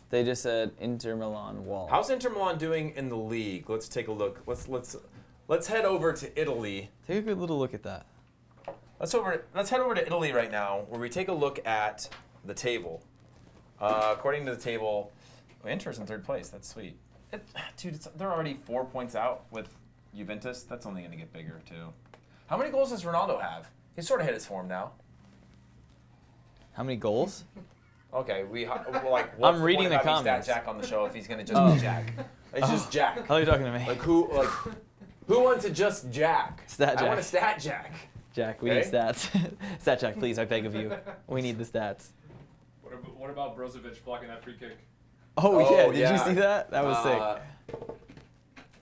They just said Inter Milan wall. How's Inter Milan doing in the league? Let's take a look. Let's head over to Italy. Take a good little look at that. Let's head over to Italy right now, where we take a look at the table. According to the table, Inter's in 3rd place. That's sweet. Dude, they're already 4 points out with Juventus. That's only going to get bigger, too. How many goals does Ronaldo have? He's sort of hit his form now. How many goals? Okay, what's I'm reading point the of having comments. Stat Jack on the show if he's going to just be Jack? It's just Jack. Oh, you're talking to me. Who wants to just Jack? Stat I Jack. want a Stat Jack. Jack, we Okay. need stats. Stat Jack, please, I beg of you. We need the stats. What about Brozovic blocking that free kick? Oh, Oh, yeah, did yeah. you see that? That was sick.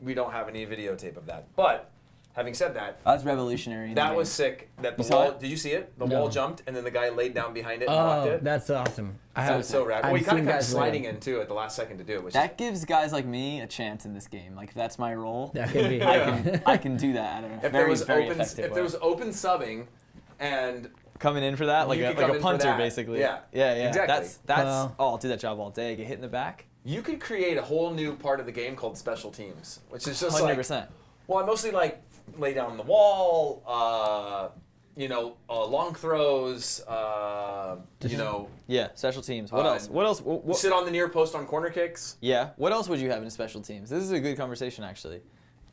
We don't have any videotape of that. But, having said that, That was revolutionary. in the that game. was sick. That the You saw wall. it? Did you see it? The No. wall jumped, and then the guy laid down behind it and blocked Oh, it. that's awesome. That was so rad. I've Well, he kind seen of kept guys sliding later. in, too, at the last second to do it. Which That gives guys like me a chance in this game. Like if that's my role, That could be. I can do that. I don't know. if there was open subbing, and Coming in for that, like You a, could come like in a for punter, that. basically. Yeah. yeah. Exactly. That's. Well- Oh, I'll do that job all day. Get hit in the back. you could create a whole new part of the game called special teams, which is just 100%. well, I mostly like lay down on the wall, long throws, Yeah, special teams. What else? What else? What, sit on the near post on corner kicks. yeah. What else would you have in special teams? This is a good conversation, actually.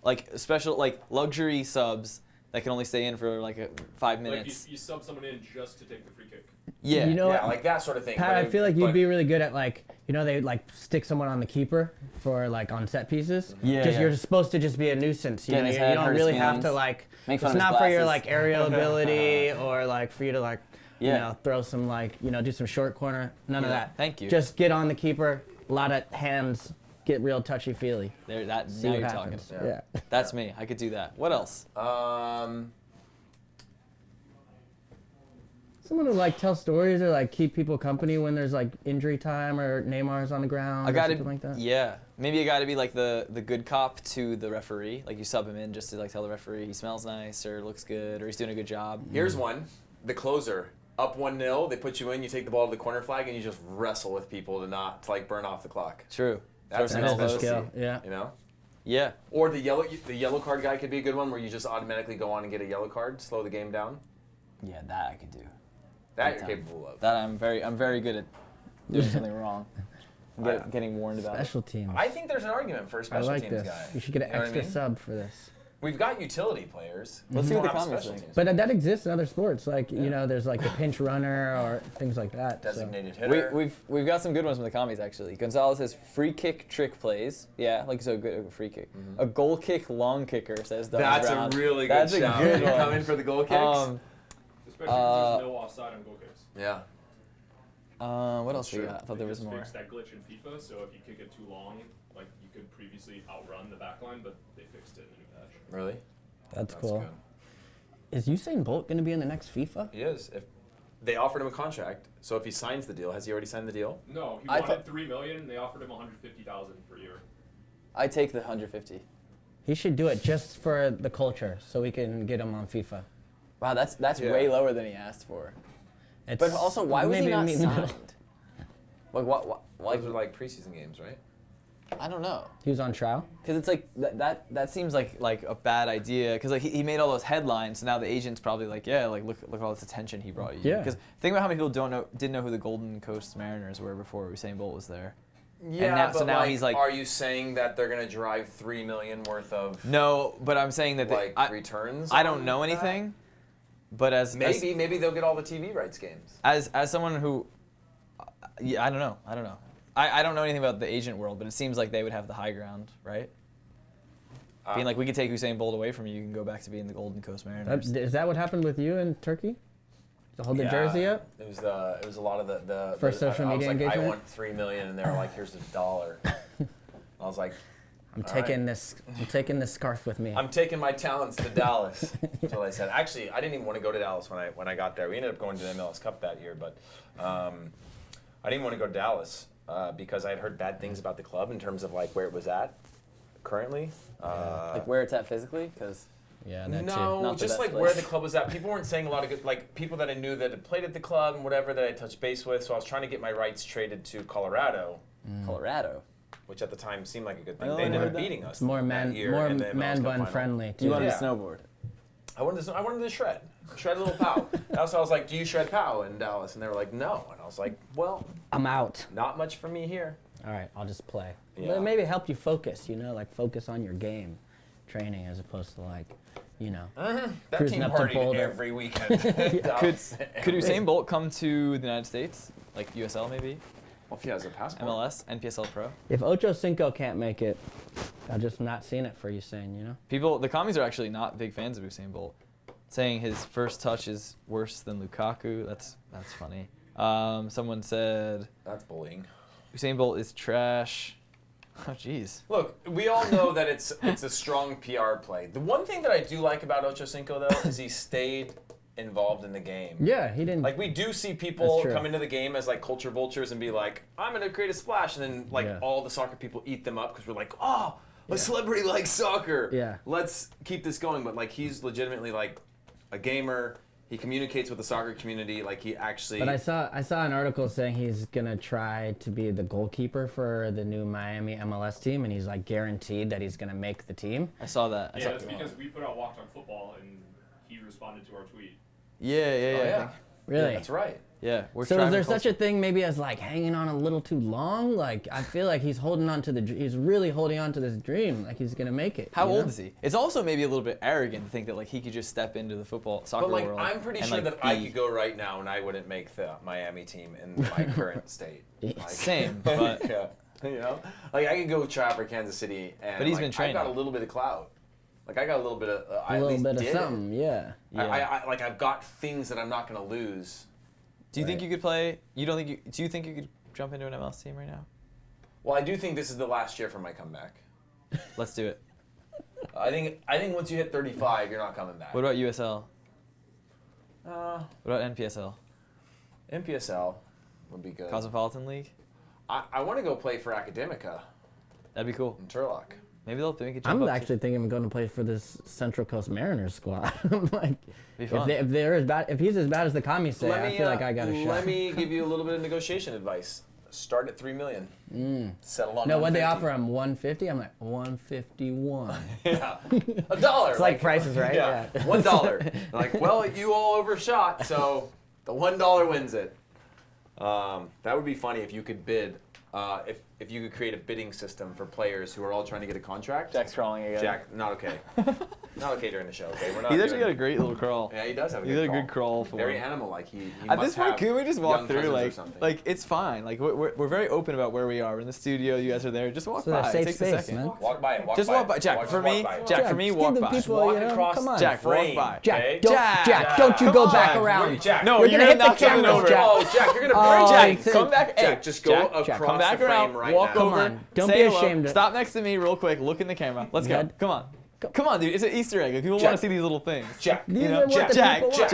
Like special, like luxury subs that can only stay in for like 5 minutes. Like you sub someone in just to take the free kick. Yeah. You know Yeah, what? like that sort of thing. Pat, But I it- feel like you'd but- be really good at they like stick someone on the keeper for like on set pieces. Yeah, Just yeah. you're supposed to just be a nuisance. You Get in know, his you head, don't hurt his really have to feelings, like. make fun It's of his not for your glasses. like aerial ability or like for you to like Yeah. throw some do some short corner. None of Yeah, that. thank you. Just get on the keeper. A lot of hands. Get real touchy feely. There, that See now what you're happens. talking. Yeah. That's me. I could do that. What else? Someone who like tell stories or like keep people company when there's like injury time or Neymar's on the ground I or gotta, something like that. yeah. Maybe I gotta be like the good cop to the referee. Like you sub him in just to like tell the referee he smells nice or looks good or he's doing a good job. Here's one: the closer. Up 1-0, they put you in. You take the ball to the corner flag, and you just wrestle with people to like burn off the clock. True. That's Throw an some That is a elbows. skill. Yeah. You know. Yeah. Or the yellow card guy could be a good one where you just automatically go on and get a yellow card, slow the game down. Yeah, that I could do. That Big you're time. capable of. That I'm very good at doing something wrong. Getting warned about it. Special teams. I think there's an argument for a I special like teams this. guy. You should get an You know what I extra mean? sub for this. We've got utility players. Let's see We what the don't have comments special think. teams. But that exists in other sports, like there's like the pinch runner or things like that. so. Designated hitter. We've got some good ones from the commies actually. Gonzalez says free kick trick plays. Yeah, like so good free kick. A goal kick long kicker says Doug That's Brown. a really good That's shout. a good You're one. coming for the goal kicks. Especially if there's no offside on goal kicks. Yeah. What else we true. got? I thought there They was just more. fixed that glitch in FIFA, so if you kick it too long, like you could previously outrun the back line, but they fixed it in the new patch. Really? That's cool. Good. Is Usain Bolt going to be in the next FIFA? He is. If they offered him a contract, so if he signs the deal, has he already signed the deal? No, he I wanted thought- $3 million, and they offered him $150,000 per year. I take the 150. He should do it just for the culture, so we can get him on FIFA. Wow, that's Yeah. way lower than he asked for. It's But also, why was he not maybe- signed? Like what? Those are like preseason games, right? I don't know. He was on trial. Because it's like That seems like a bad idea because like he made all those headlines. So now the agent's probably like, yeah, like look at all this attention he brought you. Yeah. Because think about how many people didn't know who the Golden Coast Mariners were before Usain Bolt was there. Yeah, now- but so now he's like- are you saying that they're gonna drive $3 million worth of No, but I'm saying that returns? I don't on know that? anything. But as Maybe they'll get all the TV rights games. as someone who, yeah, I don't know. I don't know anything about the agent world, but it seems like they would have the high ground, right? Being like, we could take Usain Bolt away from you, you can go back to being the Golden Coast Mariners. Is that what happened with you in Turkey? To hold the Yeah, jersey up? It was a lot of the For social I was media like, engagement? I want $3 million, and they were like, here's $1. I was like, I'm All taking right. I'm taking this scarf with me. I'm taking my talents to Dallas. That's what I said. Actually, I didn't even want to go to Dallas when I got there. We ended up going to the MLS Cup that year, but I didn't want to go to Dallas because I had heard bad things about the club in terms of like where it was at currently. like where it's at physically, because Yeah, that No, Not the just best like place. where the club was at. People weren't saying a lot of good, like people that I knew that had played at the club and whatever that I touched base with. So I was trying to get my rights traded to Colorado, Colorado. which at the time seemed like a good thing. Oh, they ended I up heard that. beating us. It's more that year more in the MLS man Cup bun final. friendly too. You wanted Yeah. to snowboard. I wanted to shred a little pow. That's why I was like, "Do you shred pow in Dallas?" And they were like, "No." And I was like, "Well, I'm out. not much for me here." all right, I'll just play. Yeah. But maybe help you focus, like focus on your game training as opposed to like, That cruising team up to partied Boulder. every weekend. Could Usain Bolt come to the United States, like USL maybe, Well, if he has a passport. MLS, NPSL Pro? If Ocho Cinco can't make it, I'm just not seeing it for Usain, The commies are actually not big fans of Usain Bolt, saying his first touch is worse than Lukaku. That's funny. Someone said That's bullying. Usain Bolt is trash. Oh, jeez. Look, we all know that it's a strong PR play. The one thing that I do like about Ocho Cinco, though, is he stayed involved in the game. Yeah, he didn't. Like, we do see people That's true. come into the game as, like, culture vultures and be like, I'm going to create a splash. And then, like, Yeah. all the soccer people eat them up because we're like, oh, a celebrity likes soccer. Yeah. Let's keep this going. But, like, he's legitimately, like, a gamer. He communicates with the soccer community. Like, he actually... But I saw an article saying he's gonna try to be the goalkeeper for the new Miami MLS team, and he's like guaranteed that he's gonna make the team. I saw that. Yeah, that's because we put out Walked on Football and he responded to our tweet. Yeah. yeah. I think. Really? Yeah, that's right. Yeah. So is there such a thing maybe as like hanging on a little too long? Like I feel like he's holding on to he's really holding on to this dream, like he's gonna make it. How old is he? It's also maybe a little bit arrogant to think that like he could just step into the soccer But, like, world. I'm pretty and, sure like, that I could go right now and I wouldn't make the Miami team in my current state. Like, Same, but yeah, like I could go try for Kansas City, and But he's like, been training. I got a little bit of clout. Like I got a little bit of. I A at little least bit of did something, yeah. I like I've got things that I'm not gonna lose. do you think you could play? You don't think you? Do you think you could jump into an MLS team right now? Well, I do think this is the last year for my comeback. Let's do it. I think once you hit 35, you're not coming back. What about USL? What about NPSL? NPSL would be good. Cosmopolitan League? I want to go play for Academica That'd be cool. in Turlock. Maybe they'll make it jump I'm up actually thinking I'm going to play for this Central Coast Mariners squad. I'm like, Be fun. if they're as bad, if he's as bad as the commies say, I feel like I got a shot. Let me give you a little bit of negotiation advice. Start at $3 million. Settle on. No, when they 150. offer him 150, I'm like 151. Yeah, $1. It's like prices, right? Yeah, Yeah. $1. Like, well, you all overshot, so the $1 wins it. That would be funny if you could bid. If you could create a bidding system for players who are all trying to get a contract. Jack's crawling again. Jack, not okay. Not okay during the show. Okay, we're not. He's actually got doing- a great little crawl. Yeah, he does have a He's good got a good crawl for Very him. animal-like. He At must this point, have can we just walk young through cousins or like something. it's fine. Like we're very open about where we are. We're in the studio. You guys are there. Just walk So by. that's It safe takes space, a second. man. Walk by it. Just walk by. Jack, for me, Jack, for me, just walk give the by. people, Walk you know, across come on. Jack, frame. walk by. Jack, Okay? don't, Jack, don't you come go on. back Jack, around. Jack. No, You're you're gonna hit the knock something cameras, over. Jack. Oh, Jack, you're gonna Oh, break Jack, it. come back. Jack, Hey, just go Jack, across come back the around. frame right walk now. over. Come on, don't say be hello. ashamed. Stop next to me real quick. Look in the camera. Let's go. Good. Come on. Come on, dude. It's an Easter egg. Like, people Jack. want to see these little things. Jack, These You are know? what the Jack, people want.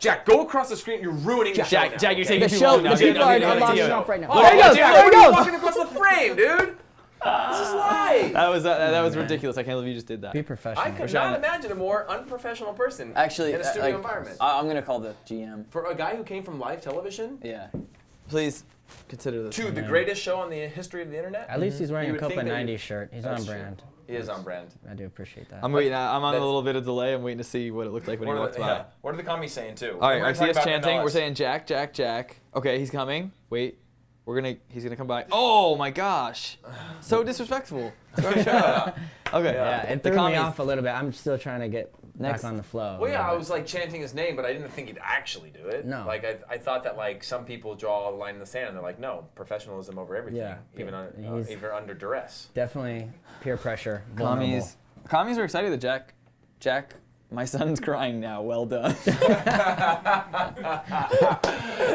Jack, go across the screen. You're ruining the show now, Jack, you're okay? taking The too show, long now. the people are You're locked taking off right now. Oh, There he goes, Jack, there he what are you goes. walking across the frame, dude? This is live. That was ridiculous. I can't believe you just did that. Be professional. I could not imagine a more unprofessional person Actually, in a studio like, environment. I'm gonna call the GM. For a guy who came from live television Yeah. Please consider this. to the greatest show on the history of the internet, At least he's wearing You a would think that COPA90 you- shirt. He's That's on true. brand. he is on brand. I do appreciate that. I'm waiting. I'm on a That's- little bit of delay. I'm waiting to see what it looked like when he walked by. What are the commies saying too? All right, We're I gonna see talk us about chanting. MLS. We're saying Jack, Jack, Jack. Okay, he's coming. Wait, he's gonna come by. Oh my gosh, so disrespectful. Okay. Yeah, it the threw me commies. off a little bit. I'm still trying to get Next. back on the flow. Well, yeah, a I little was like chanting his name, but I didn't think he'd actually do it. No. Like I thought that like some people draw a line in the sand. They're like, no, professionalism over everything, Yeah. even He's- even under duress. bit. Definitely peer pressure. vulnerable. Commies are excited that Jack, my son's crying now. Well done.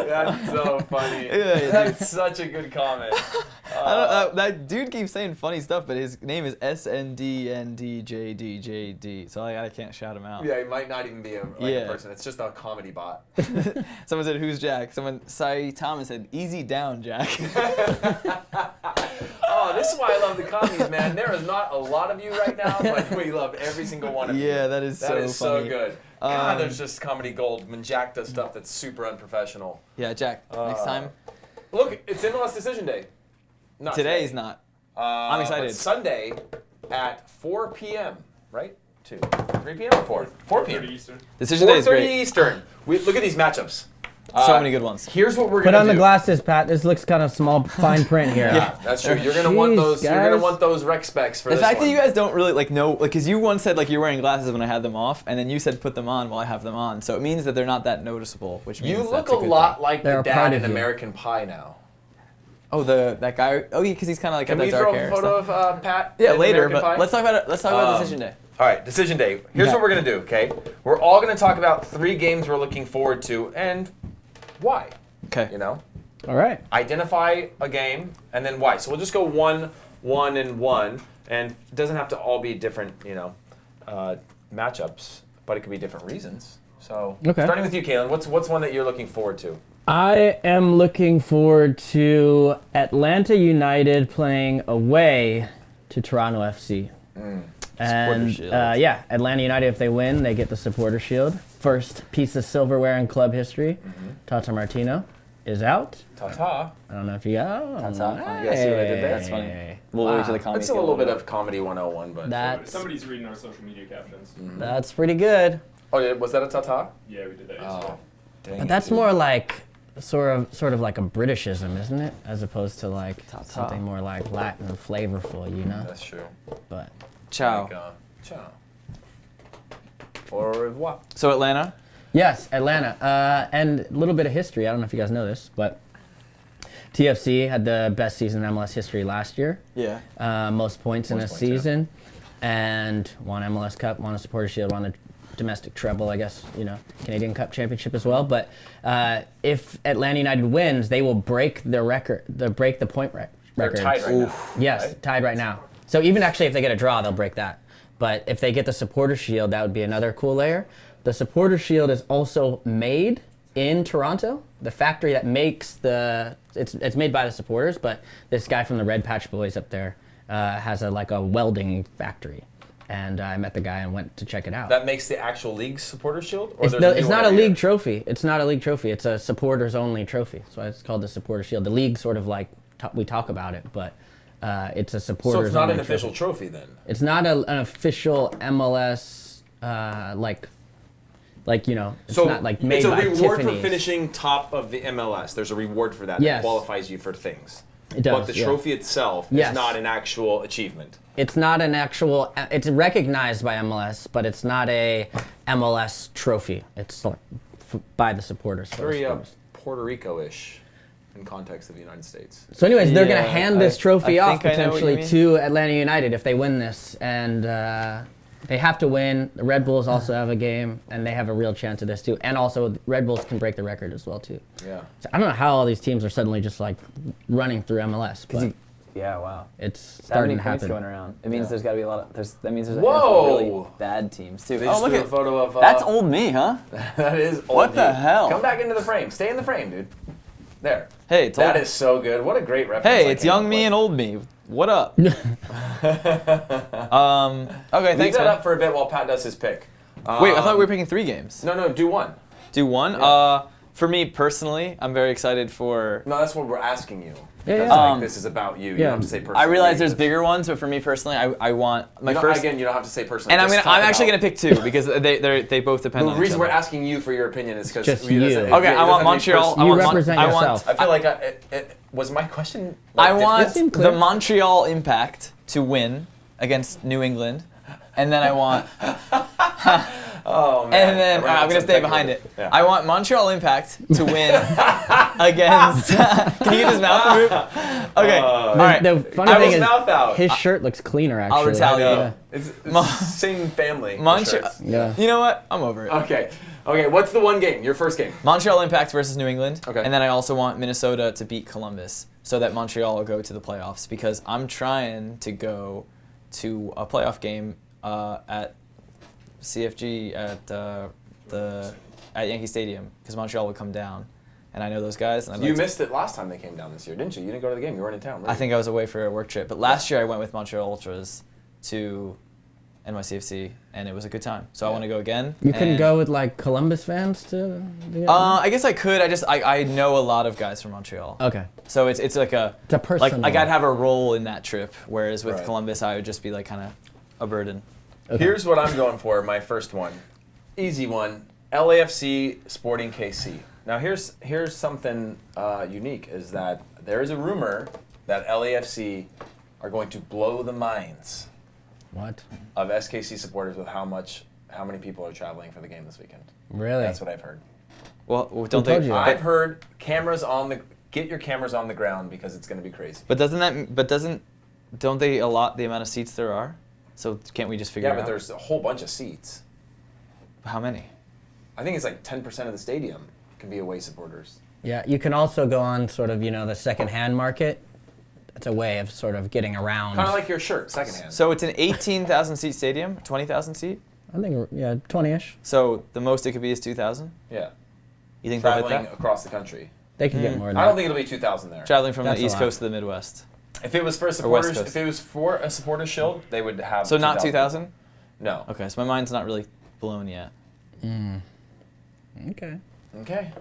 That's so funny. Yeah, That's such a good comment. That dude keeps saying funny stuff, but his name is SNDNDJDJD, so I can't shout him out. Yeah, he might not even be a Yeah. person. It's just a comedy bot. Someone said, "Who's Jack?" Sai Thomas said, "Easy down, Jack." Oh, this is why I love the commies, man. There is not a lot of you right now, but we love every single one of you. Yeah, that is That is so funny. good. God, there's just comedy gold when Jack does stuff that's super unprofessional. Yeah, Jack. Next time. Look, it's MLS Decision Day. Not Today's today. not. I'm excited. But Sunday at 4 p.m., right? 3 p.m. or 4? 4 p.m. Eastern. Decision day is 4:30 great. Eastern. Look at these matchups. So many good ones. Here's what we're Put gonna on do. the glasses, Pat. This looks kind of small, fine print here. Yeah, that's true. You're gonna want Jeez, those. You're gonna guys. want those rec specs for The this fact one. that you guys don't really like know, like, because you once said like you're wearing glasses when I had them off, and then you said put them on while I have them on. So it means that they're not that noticeable, which means You look that's a good lot thing. like They're the a dad part in of you. American Pie now. Oh, that guy. Oh, yeah, because he's kind of like Can got we that dark throw hair. a photo of Pat? Yeah, in later. American But Pie? let's talk about it. Let's talk about Decision Day. All right, Decision Day. Here's what we're gonna do. Okay, we're all gonna talk about 3 games we're looking forward to and why. Okay. You know, All right. identify a game and then why. So we'll just go 1, 1, and 1, and it doesn't have to all be different, matchups, but it could be different reasons. So Okay. starting with you, Kalen, what's one that you're looking forward to? I am looking forward to Atlanta United playing away to Toronto FC. And Shield. Atlanta United, if they win, they get the Supporter Shield. First piece of silverware in club history. Tata Martino is out. Ta-ta. I don't know if you got. That's how. You guys see what I did there? That's funny. We'll wait till the comedy. It's a little bit of comedy 101, but Somebody's reading our social media captions. That's pretty good. oh yeah, was that a ta-ta? Yeah, we did that yesterday. Dang But it, that's dude. more like sort of like a Britishism, isn't it? As opposed to like something more like Latin flavorful, you know? That's true. But Ciao. Like, ciao. Au revoir. So Atlanta. yes, Atlanta. And a little bit of history. I don't know if you guys know this, but TFC had the best season in MLS history last year. Yeah. Most points in a Most points, yeah. season, and won MLS Cup, won a Supporter Shield, won the domestic treble, I guess, Canadian Cup championship as well. But if Atlanta United wins, they will break the record. They'll break the point record. They're tied right now. Yes, right? tied right now. So even actually, if they get a draw, they'll break that. But if they get the Supporter Shield, that would be another cool layer. The Supporter Shield is also made in Toronto. The factory that makes it's made by the supporters, but this guy from the Red Patch Boys up there has a welding factory. And I met the guy and went to check it out. That makes the actual league supporter shield? Or It's, there's a new it's one not a every league year? trophy. It's not a league trophy. It's a supporters only trophy. So it's called the Supporter Shield. The league sort of we talk about it, but it's a supporters. So it's not only an official trophy. trophy then? It's not an official MLS it's So not made it's a by reward Tiffany's. for finishing top of the MLS. There's a reward for that Yes. that qualifies you for things. It does, But the yeah. trophy itself Yes. is not an actual achievement. It's not an actual. It's recognized by MLS, but it's not a MLS trophy. It's by the supporters. for the Very supporters. Puerto Rico-ish in context of the United States. So, anyways, they're Yeah, gonna hand this trophy I off think I know what you potentially mean. to Atlanta United if they win this, and they have to win. The Red Bulls also have a game, and they have a real chance of this too. And also, Red Bulls can break the record as well too. Yeah. So I don't know how all these teams are suddenly just running through MLS, but Yeah, wow. it's That starting many to points happen. going around. It means there's got to be a lot of. That means there's a Whoa! handful of really bad teams too. They just Oh, look threw at a photo of... that's old me, huh? That is old. What the dude. hell? Come back into the frame. Stay in the frame, dude. There. Hey, it's That old. is so good. What a great reference. Hey, I it's came young up me with. and old me. What up? Okay, Leave thanks, that man. up for a bit while Pat does his pick. Wait, I thought we were picking 3 games. No, do one. Do one. Yeah. For me personally, I'm very excited for. No, that's what we're asking you. Yeah, That's yeah. like, this is about you. You yeah. don't have to say personally. I realize there's bigger ones, but for me personally, I want my first. Again, you don't have to say personally. And Just I'm talk actually about- gonna pick 2 because they both depend The on reason each we're other. asking you for your opinion is because Just you. Okay, I want Montreal. You represent yourself. I feel like it was my question. I like, want seemed the clear. Montreal Impact to win against New England, and then I want. Oh man. And then I'm gonna stay behind it. Yeah. I want Montreal Impact to win against. Can you get his mouth to move? Okay. All right. The funny I thing was is, mouth out. his shirt looks cleaner actually. I'll retaliate. Yeah. It's the same family. Montreal. shirts. Yeah. You know what? I'm over it. Okay. What's the one game? Your first game. Montreal Impact versus New England. Okay. And then I also want Minnesota to beat Columbus so that Montreal will go to the playoffs because I'm trying to go to a playoff game at CFG at Yankee Stadium because Montreal would come down, and I know those guys. And I'd You like to- missed it last time they came down this year, didn't you? You didn't go to the game. You weren't in town. Were I you? think I was away for a work trip, but last year I went with Montreal Ultras to NYCFC, and it was a good time. So I want to go again. You couldn't and- go with Columbus fans to. I guess I could. I know a lot of guys from Montreal. Okay. So it's like a It's a personal. like I'd have a role in that trip, whereas with Right. Columbus I would just be like kind of a burden. Okay. Here's what I'm going for. My first one, easy one. LAFC Sporting KC. Now here's something unique is that there is a rumor that LAFC are going to blow the minds What? of SKC supporters with how many people are traveling for the game this weekend. Really? That's what I've heard. Well, Who don't told they? you that? I've heard get your cameras on the ground because it's going to be crazy. Don't they allot the amount of seats there are? So can't we just figure it Yeah, out? but there's a whole bunch of seats. How many? I think it's like 10% of the stadium can be away supporters. Yeah, you can also go on sort of, the second-hand market. It's a way of sort of getting around. Kind of like your shirt, secondhand. So it's an 18,000 seat stadium, 20,000 seat. I think, 20-ish. So the most it could be is 2,000. Yeah. You think they'll hit Traveling that? across the country. They could get more than I that. don't think it'll be 2,000 there. Traveling from That's the a East lot. Coast to the Midwest. If it was for West supporters, Coast. if it was for a supporters shield, they would have. So not 2,000? No. Okay, so my mind's not really blown yet. Okay. Okay.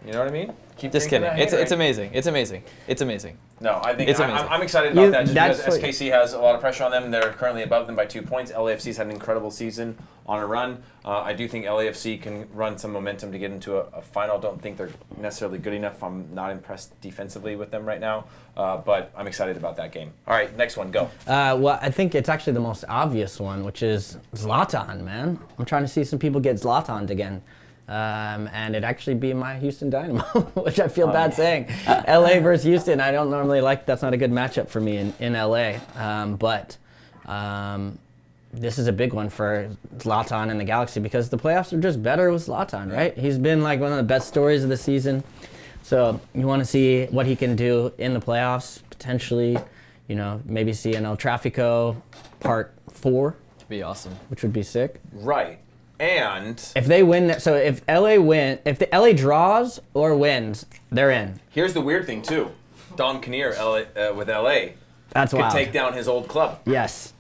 You know what I mean? Keep Just thinking kidding. that, It's hey, amazing. It's amazing. It's amazing. No, I think It's I'm amazing. excited about that just that's because what- SKC has a lot of pressure on them. They're currently above them by 2 points. LAFC's had an incredible season on a run. I do think LAFC can run some momentum to get into a final. Don't think they're necessarily good enough. I'm not impressed defensively with them right now, but I'm excited about that game. All right, next one, go. Well, I think it's actually the most obvious one, which is Zlatan, man. I'm trying to see some people get Zlatan'd again. And it'd actually be my Houston Dynamo, which I feel bad saying. LA versus Houston, I don't normally like, that's not a good matchup for me in LA. But this is a big one for Zlatan and the Galaxy because the playoffs are just better with Zlatan, right? He's been like one of the best stories of the season. So you want to see what he can do in the playoffs, potentially, maybe see an El Tráfico Part 4, It'd be awesome. which would be sick. Right. And If they win, so if the LA draws or wins, they're in. here's the weird thing, too. Don Kinnear with LA That's could wild. take down his old club. Yes.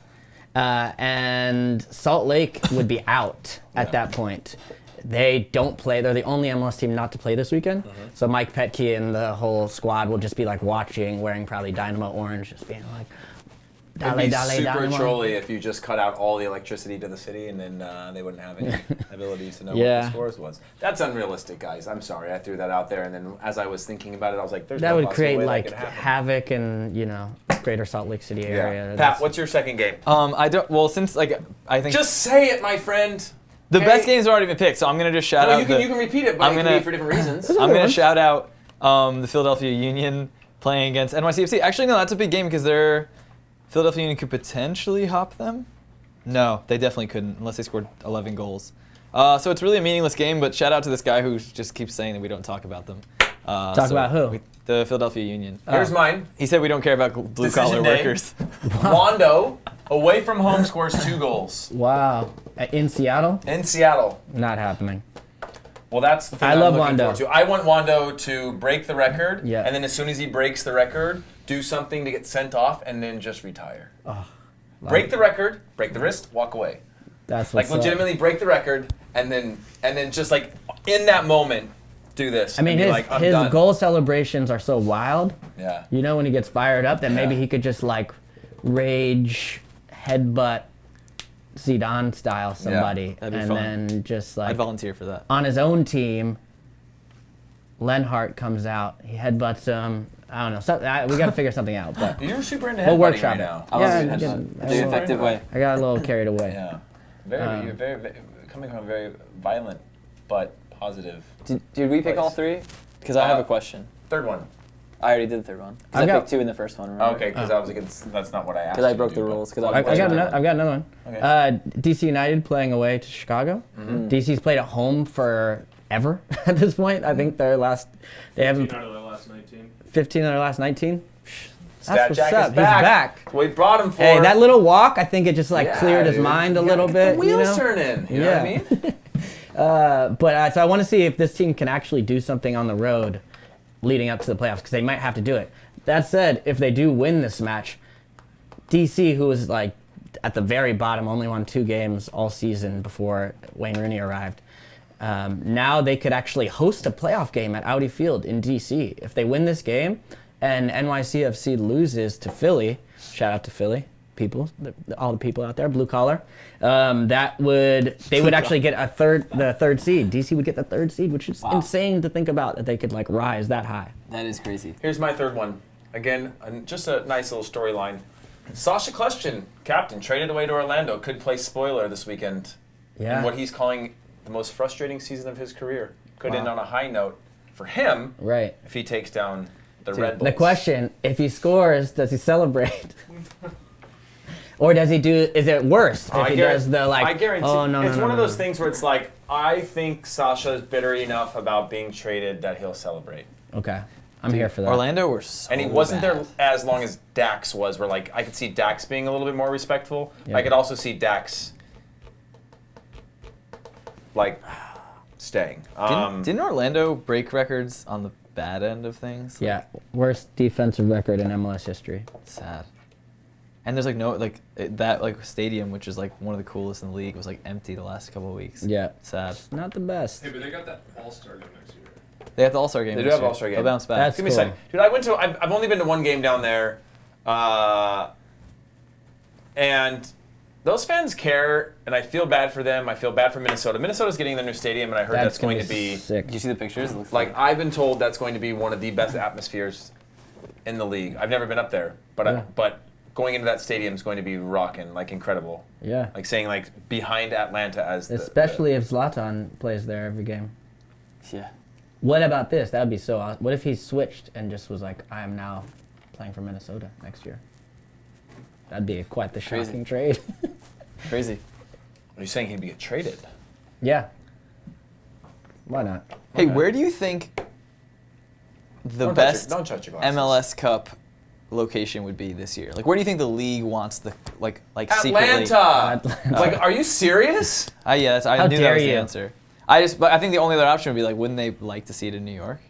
And Salt Lake would be out at that point. They don't play. They're the only MLS team not to play this weekend. So Mike Petke and the whole squad will just be like watching, wearing probably Dynamo orange, just being like, It'd dale, be dale, super Dynamo. trolly if you just cut out all the electricity to the city and then they wouldn't have any ability to know what Yeah. the scores was. That's unrealistic, guys. I'm sorry. I threw that out there, and then as I was thinking about it, I was like, there's That no would possible create way like that could happen. havoc in, greater Salt Lake City area. Yeah. That's- Pat, what's your second game? I don't. Well, since I think Just say it, my friend. the okay? best games have already been picked, so I'm gonna just shout No, out. you can repeat it, but I'm it gonna- can be for different reasons. I'm gonna shout out the Philadelphia Union playing against NYCFC. Actually, no, that's a big game because Philadelphia Union could potentially hop them. No, they definitely couldn't unless they scored 11 goals. So it's really a meaningless game, but shout out to this guy who just keeps saying that we don't talk about them. Talk about who? The Philadelphia Union. Here's mine. He said we don't care about blue collar Decision day. workers. Wando, away from home, scores 2 goals. Wow. In Seattle? In Seattle. Not happening. Well, that's the thing I I'm love looking Wando. forward to. I want Wando to break the record, Yeah. and then as soon as he breaks the record, do something to get sent off, and then just retire. Break the record, break the wrist, walk away. That's Like what's up. legitimately break the record, and then just like in that moment, do this. I mean, and be his, like, I'm his done. goal celebrations are so wild. Yeah. When he gets fired up, that maybe Yeah. he could just like rage, headbutt, Zidane style somebody, that'd be and fun. then just like I'd volunteer for that. on his own team, Lenhart comes out, he headbutts him. I don't know. We got to figure something out, but You're super into we'll headbutting workshop right it. now. I Yeah, love it. again, The effective way. I got a little carried away. Yeah. You're very coming from a very violent but positive. Did we pick Place. all three? Because I have a question. Third one. I already did the third one. Because I've I got- picked two in the first one, remember? Okay, because I was against. That's not what I asked. Because I you to broke the do, but- rules. Because I've got another one. Okay. DC United playing away to Chicago. DC's played at home forever at this point. I think they haven't 15 out of the last 19. 15 of their last 19. Stat That's what's Jack up. is He's back. back. That's what we brought him for. Hey, that little walk, I think it just like Yeah, cleared his dude. mind a You little gotta bit. get the wheels you know? turning. You know what I mean? So I want to see if this team can actually do something on the road leading up to the playoffs because they might have to do it. That said, if they do win this match, DC, who was like at the very bottom, only won 2 games all season before Wayne Rooney arrived. Now they could actually host a playoff game at Audi Field in DC. If they win this game and NYCFC loses to Philly, shout out to Philly, people, all the people out there, blue collar, they would actually get the third seed. DC would get the third seed, which is insane to think about, that they could like rise that high. That is crazy. Here's my third one. Again, just a nice little storyline. Sasha Kljestan, captain, traded away to Orlando, could play spoiler this weekend. Yeah. In what he's calling the most frustrating season of his career. Could end on a high note for him. Right. If he takes down the Red Bulls. The question: if he scores, does he celebrate? Or does he do? Is it worse if he does the like? I guarantee. Oh no, it's no, one no, of those no. things where it's like, I think Sasha's bitter enough about being traded that he'll celebrate. Okay, I'm here for that. Orlando were so And he wasn't bad. there as long as Dax was. Where like I could see Dax being a little bit more respectful. Yeah. I could also see Dax like staying. Didn't Orlando break records on the bad end of things? Yeah, worst defensive record in MLS history. Sad. And there's like no that like stadium, which is like one of the coolest in the league, was like empty the last couple of weeks. Yeah, Sad. not the best. Hey, but they got that All-Star game next year. They have the All-Star game. They do next have year. All-Star game. They'll bounce back. That's Give me cool. a second. Dude, I've only been to one game down there. And those fans care, and I feel bad for them. I feel bad for Minnesota. Minnesota's getting their new stadium, and I heard that's going gonna to be sick. Did you see the pictures? It looks like I've been told that's going to be one of the best atmospheres in the league. I've never been up there, but Yeah. but going into that stadium is going to be rocking, like incredible. Yeah, Like saying like behind Atlanta as especially if Zlatan plays there every game. Yeah. What about this? That would be so awesome. What if he switched and just was like, I am now playing for Minnesota next year? That'd be quite the Crazy. shocking trade. Crazy. Are you saying he'd be traded? Yeah. Why not? Hey, where do you think the Don't best touch your glasses. MLS Cup location would be this year? Like, where do you think the league wants the like secretly? Atlanta. Like, are you serious? Yeah, I How knew that dare was the you. answer. But I think the only other option would be like, wouldn't they like to see it in New York?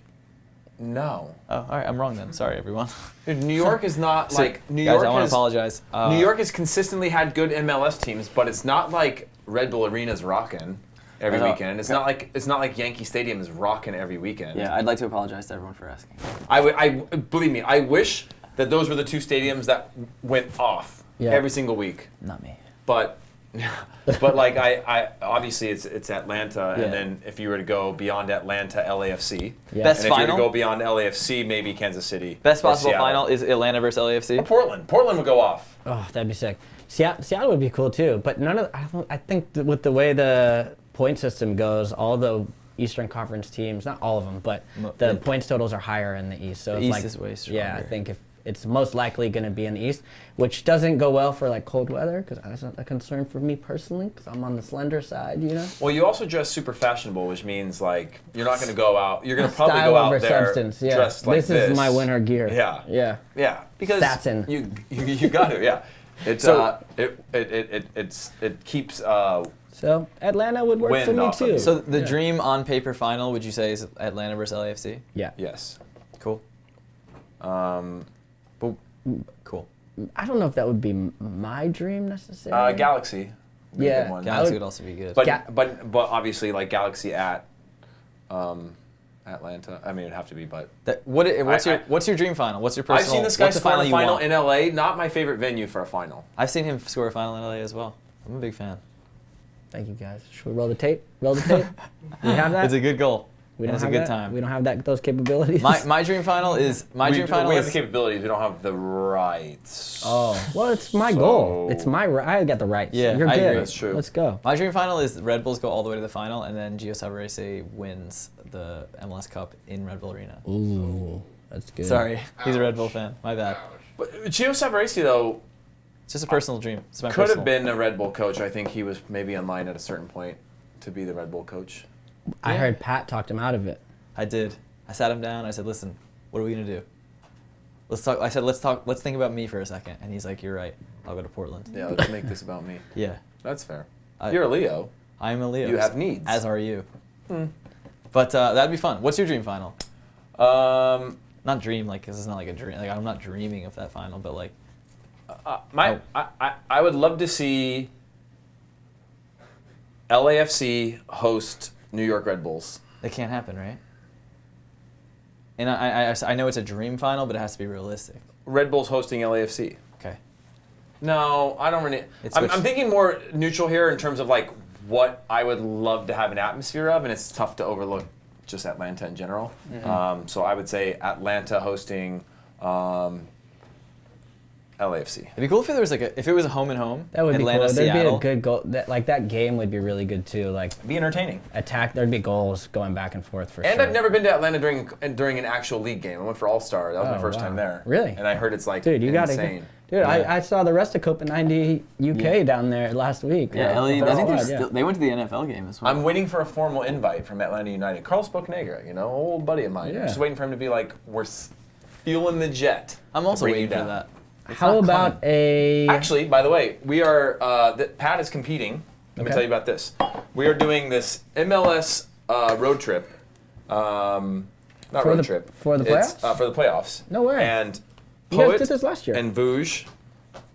No. Oh, all right, I'm wrong then. Sorry, everyone. Dude, New York is not like New Guys, York I want to has apologize. New York has consistently had good MLS teams, but it's not like Red Bull Arena's rocking every weekend. It's not like Yankee Stadium is rocking every weekend. Yeah, I'd like to apologize to everyone for asking. I believe me, I wish that those were the two stadiums that went off every single week. Not me. But like I obviously it's Atlanta, Yeah. and then if you were to go beyond Atlanta, LAFC. Yeah. Best And if you were final? to go beyond LAFC, maybe Kansas City. Best or possible Seattle. final is Atlanta versus LAFC. Or Portland. Portland would go off. Oh, that'd be sick. Seattle would be cool too, but I think with the way the point system goes, all the Eastern Conference teams, not all of them, but the points totals are higher in the East. So The it's East like, is way stronger. yeah, I think if it's most likely going to be in the East, which doesn't go well for like cold weather, because that's not a concern for me personally, because I'm on the slender side, you know. Well, you also dress super fashionable, which means like you're not going to go out. You're going to probably Style go out over there substance. Yeah, dressed like this is my winter gear. Yeah. Yeah. Yeah, because Satin. you got to. Yeah, it's So- it keeps So Atlanta would work Wind for me off of too. you. So the dream on paper final, would you say, is Atlanta versus LAFC? yeah. yes. Cool. Cool. I don't know if that would be my dream necessarily. Galaxy. would be a Yeah. good one. Galaxy would- would also be good. But but obviously like Galaxy at Atlanta. I mean, it'd have to be, but What's your dream final? What's your personal? I've seen this guy what's the score a you final want? in LA. Not my favorite venue for a final. I've seen him score a final in LA as well. I'm a big fan. Thank you guys. Should we roll the tape? Roll the tape. We have that. It's a good goal. We and don't it's a have good that? time. We don't have those capabilities. My dream final is we have the capabilities. We don't have the rights. Oh, well, it's my goal. It's my. I got the rights. Yeah, You're I good. agree. That's true. Let's go. My dream final is Red Bulls go all the way to the final, and then Gio Savarese wins the MLS Cup in Red Bull Arena. Ooh, that's good. Sorry, he's a Red Bull fan. My bad. But Gio Savarese though It's just a personal dream. It's my could personal. have been a Red Bull coach. I think he was maybe in line at a certain point to be the Red Bull coach. I heard Pat talked him out of it. I did. I sat him down. I said, "Listen, what are we gonna do? Let's talk." I said, "Let's talk. Let's think about me for a second." And he's like, "You're right. I'll go to Portland." Yeah, let's make this about me. Yeah. That's fair. I- You're a Leo. I'm a Leo. You have needs. As are you. But that'd be fun. What's your dream final? Not dream, like, 'cause it's not like a dream. Like, I'm not dreaming of that final, but like, I would love to see LAFC host New York Red Bulls. it can't happen, right? And I know it's a dream final, but it has to be realistic. Red Bulls hosting LAFC. Okay. No, I don't really. I'm thinking more neutral here in terms of like what I would love to have an atmosphere of, and it's tough to overlook just Atlanta in general. So I would say Atlanta hosting LAFC. It'd be cool if there was if it was a home and home. That would Atlanta, be cool. There'd Seattle. be a good goal. That game would be really good too. Like Be entertaining. attack. There'd be goals going back and forth for sure. And I've never been to Atlanta during an actual league game. I went for All Star. That was my first time there. Really? And I heard it's like Dude, you gotta insane. Dude, I saw the rest of COPA90 UK down there last week. Yeah, Like, I think yeah. they went to the NFL game as well. I'm waiting for a formal invite from Atlanta United. Carlos Bocanegra, old buddy of mine. Yeah. Just waiting for him to be like, we're fueling the jet. I'm also to bring waiting you for down. that. How about a... Actually, by the way, we are, Pat is competing. Let me tell you about this. We are doing this MLS road trip. Not For road the- trip. for the It's, playoffs? for the playoffs. No way. And You guys Poet did this last year. and Vouge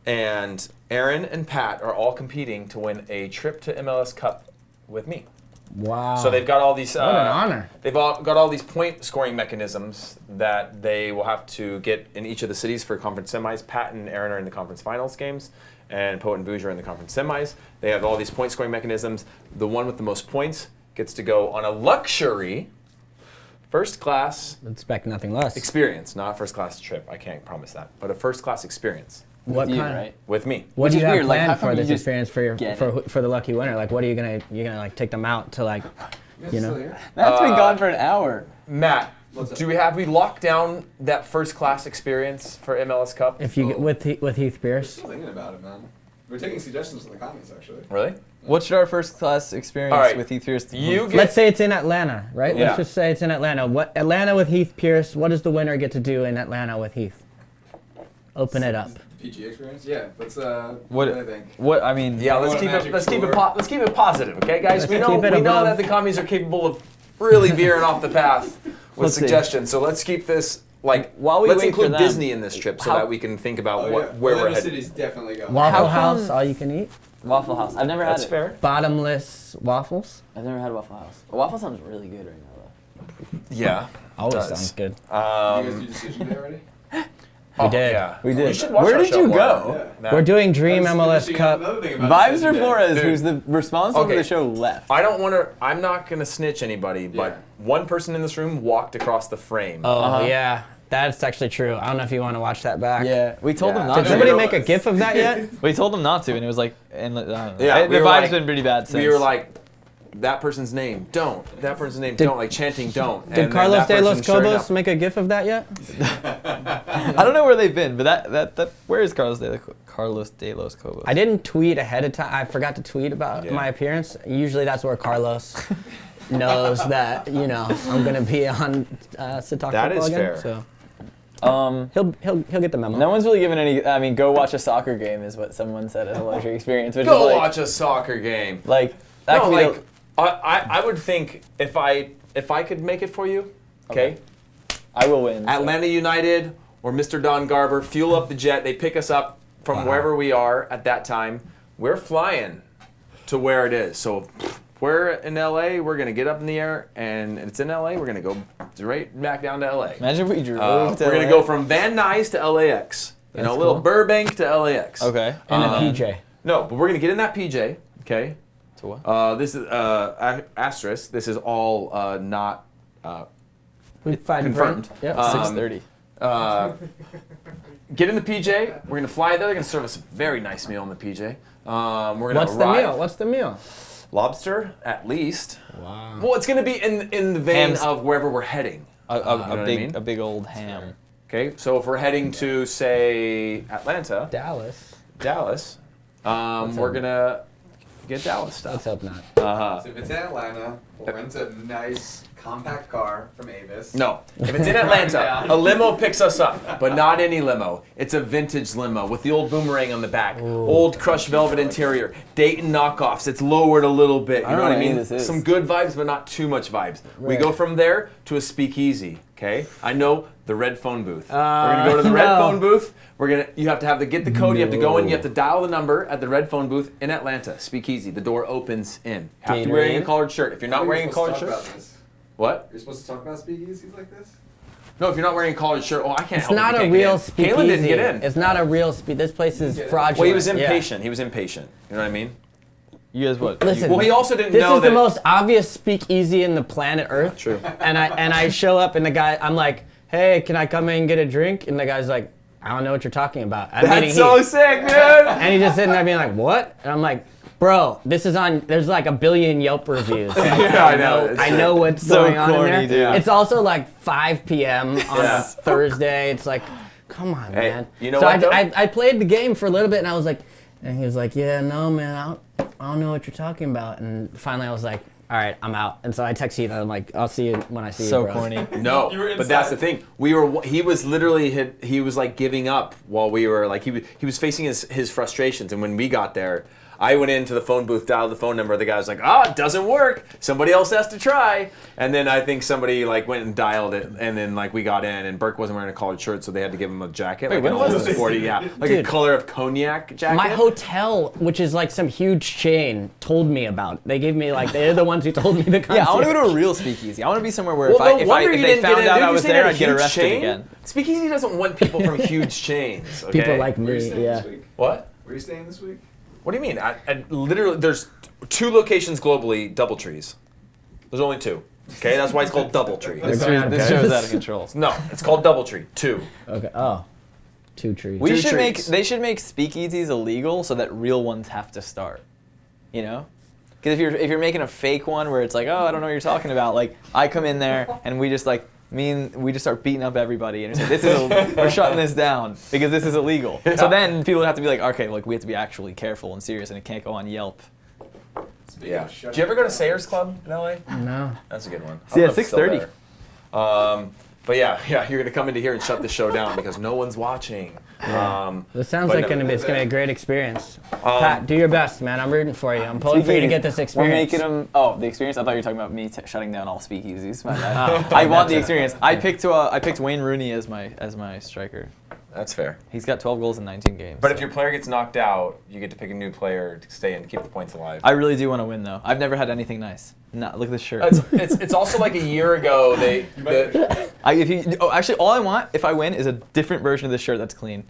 and Aaron and Pat are all competing to win a trip to MLS Cup with me. Wow. So they've got all these. What an honor. They've all got all these point scoring mechanisms that they will have to get in each of the cities for conference semis. Pat and Aaron are in the conference finals games, and Poet and Vouge are in the conference semis. They have all these point scoring mechanisms. The one with the most points gets to go on a luxury first class Expect nothing less. experience, not a first class trip. I can't promise that, but a first class experience What you, kind? right? with me. What Which do you is have weird, like, how planned come for you this just experience for get for the lucky winner? Like, what are you gonna like take them out to like, That's been gone for an hour. Matt, have we locked down that first class experience for MLS Cup? if you get with Heath Pierce? Still thinking about it, man. We're taking suggestions in the comments, actually. Really? What should our first class experience All right. with Heath Pierce? You get Let's say it's in Atlanta, right? Yeah. Let's just say it's in Atlanta. What Atlanta with Heath Pierce? What does the winner get to do in Atlanta with Heath? Open it up. The PG experience? Yeah, that's What- I think. What I mean? Yeah, Let's keep it- let's keep it positive, okay, guys? Let's We know keep it above. that the commies are capable of really veering off the path with Let's see. suggestions. So let's keep this While we let's wait include for them, Disney in this trip so how- that we can think about Oh, where yeah. we're Atlantic headed. City's definitely going. Waffle How come- House, all you can eat. Waffle House. I've never That's had it. fair. Bottomless waffles. I've never had Waffle House. Waffle sounds really good right now, though. Yeah. Always Does. sounds good. you guys do Decision Day already? We did. Yeah. We did. You should watch Where our did show you more. go? Yeah. Matt. We're doing Dream That's MLS finishing Cup. another thing about Vibes Decision Day. Flores, Dude. who's the responsible Okay. for the show, left. I don't want to. I'm not gonna snitch anybody, but one person in this room walked across the frame. Oh yeah, that's actually true. I don't know if you want to watch that back. Yeah, we told Yeah. them not Did to. somebody know make a this. GIF of that yet? We told them not to, and it was like, and I don't know. Yeah, we the were vibe's like- been pretty bad since. We were like, that person's name, don't. That person's name, don't. Like chanting, don't. And Did then Carlos that de los person, sure Cobos enough- make a GIF of that yet? I don't know where they've been, but that where is Carlos de los Cobos? I didn't tweet ahead of time. I forgot to tweet about Yeah. my appearance. Usually that's where Carlos knows that I'm gonna be on Sit Talk That Football is again. fair. So he'll get the memo. No one's really given any. I mean, go watch a soccer game is what someone said as a luxury experience. Which Go is like, watch a soccer game. Like that No, could be like I would think if I could make it for you, okay? I will win. so. Atlanta United or Mr. Don Garber fuel up the jet. They pick us up from wherever we are at that time. We're flying to where it is. So if we're in LA, we're gonna get up in the air, and it's in LA. We're gonna go straight back down to LA. Imagine if we drove to We're gonna LA. go from Van Nuys to LAX. That's a little cool. Burbank to LAX. Okay. And a PJ. No, but we're gonna get in that PJ. Okay. To what? This is asterisk. This is all not We find confirmed. Yep. 6:30. Get in the PJ. We're gonna fly there. They're gonna serve us a very nice meal in the PJ. We're gonna What's the arrive. meal? What's the meal? Lobster, at least. Wow. Well, it's gonna be in the vein Hams. of wherever we're heading. A know what I big mean? a big old ham. Okay, so if we're heading to say Atlanta, Dallas. Dallas, we're gonna get Dallas Let's stuff. hope not. So if it's in Atlanta, we'll rent a nice compact car from Avis. No, if it's in Atlanta, a limo picks us up, but not any limo. It's a vintage limo with the old boomerang on the back, old crushed velvet interior, Dayton knockoffs. It's lowered a little bit. You know know what I what any mean? of this is. Some good vibes, but not too much vibes. We Right. go from there to a speakeasy. Okay, I know the red phone booth. We're gonna go to the red no. phone booth. You have to get the code. You have to go in. You have to dial the number at the red phone booth in Atlanta. Speakeasy. The door opens in. Have to be wearing a Gatorade. collared shirt. If you're not wearing a collared shirt, what? You're supposed to talk about speakeasies like this? No, if you're not wearing a collared shirt, I can't It's help it, not you a can't real get in. speakeasy. Kalen didn't get in. It's not a real speak. This place is fraudulent. Well, he was Yeah. impatient. He was impatient. You know what I mean? You guys what? Listen, Well, he also didn't this know is that. the most obvious speakeasy in the planet Earth. True. And I show up and the guy, I'm like, hey, can I come in and get a drink? And the guy's like, I don't know what you're talking about. That's so sick, dude. And he's just sitting there being like, what? And I'm like, bro, this is on, there's like a billion Yelp reviews. Like, Yeah, I know. I know what's So going on corny, in there. dude. It's also like 5 p.m. on Yeah. a Thursday. It's like, come on, Hey, man. you know so what, though? I played the game for a little bit and I was like, and he was like, yeah, no, man, I don't know what you're talking about. And finally I was like, all right, I'm out. And so I text you and I'm like, I'll see you when I see you, So bro. corny. No, You were but that's the inside. thing. He was literally he was like giving up while we were like he was facing his frustrations. And when we got there, I went into the phone booth, dialed the phone number. The guy was like, it doesn't work. Somebody else has to try. And then I think somebody like went and dialed it, and then like we got in, and Burke wasn't wearing a collared shirt, so they had to give him a jacket, like when an was old this? sporty, like a Dude. color of cognac jacket. My hotel, which is like some huge chain, told me about it. They gave me like, they're the ones who told me the concept. Yeah, I want to go to a real speakeasy. I want to be somewhere where Well, if no wonder if you they didn't found get in. out Didn't I you was say there, that I'd get huge arrested chain? again. Speakeasy doesn't want people from huge chains. Okay? People like Where are you me, staying yeah. this week? What? Where are you staying this week? What do you mean? I literally, there's 2 locations globally, DoubleTrees. There's only 2. Okay, that's why it's called DoubleTree. This going out of show's business. out of control. No, it's called DoubleTree. 2. Okay, oh. 2 trees. We Two should make. trees. They should make speakeasies illegal so that real ones have to start. You know, because if you're making a fake one where it's like, oh, I don't know what you're talking about. Like I come in there and we just like we just start beating up everybody and it's like, we're shutting this down because this is illegal. So then people have to be like, okay, like we have to be actually careful and serious and it can't go on Yelp. Speaking Yeah. of shutting Did you ever go to Sayers Club in LA? No. That's a good one. See, I at don't know if it's still 6:30. there. But yeah, you're gonna come into here and shut the show down because no one's watching. This sounds But like no. it's gonna be a great experience. Pat, do your best, man. I'm rooting for you. I'm pulling for you to get this We're experience. making them. Oh, the experience. I thought you were talking about me shutting down all speakeasies. My bad. I want the experience. I picked Wayne Rooney as my striker. That's fair. He's got 12 goals in 19 games. But so. if your player gets knocked out, you get to pick a new player to stay and keep the points alive. I really do want to win though. I've never had anything nice. No, look at this shirt. It's also like a year ago Actually, all I want if I win is a different version of this shirt that's clean.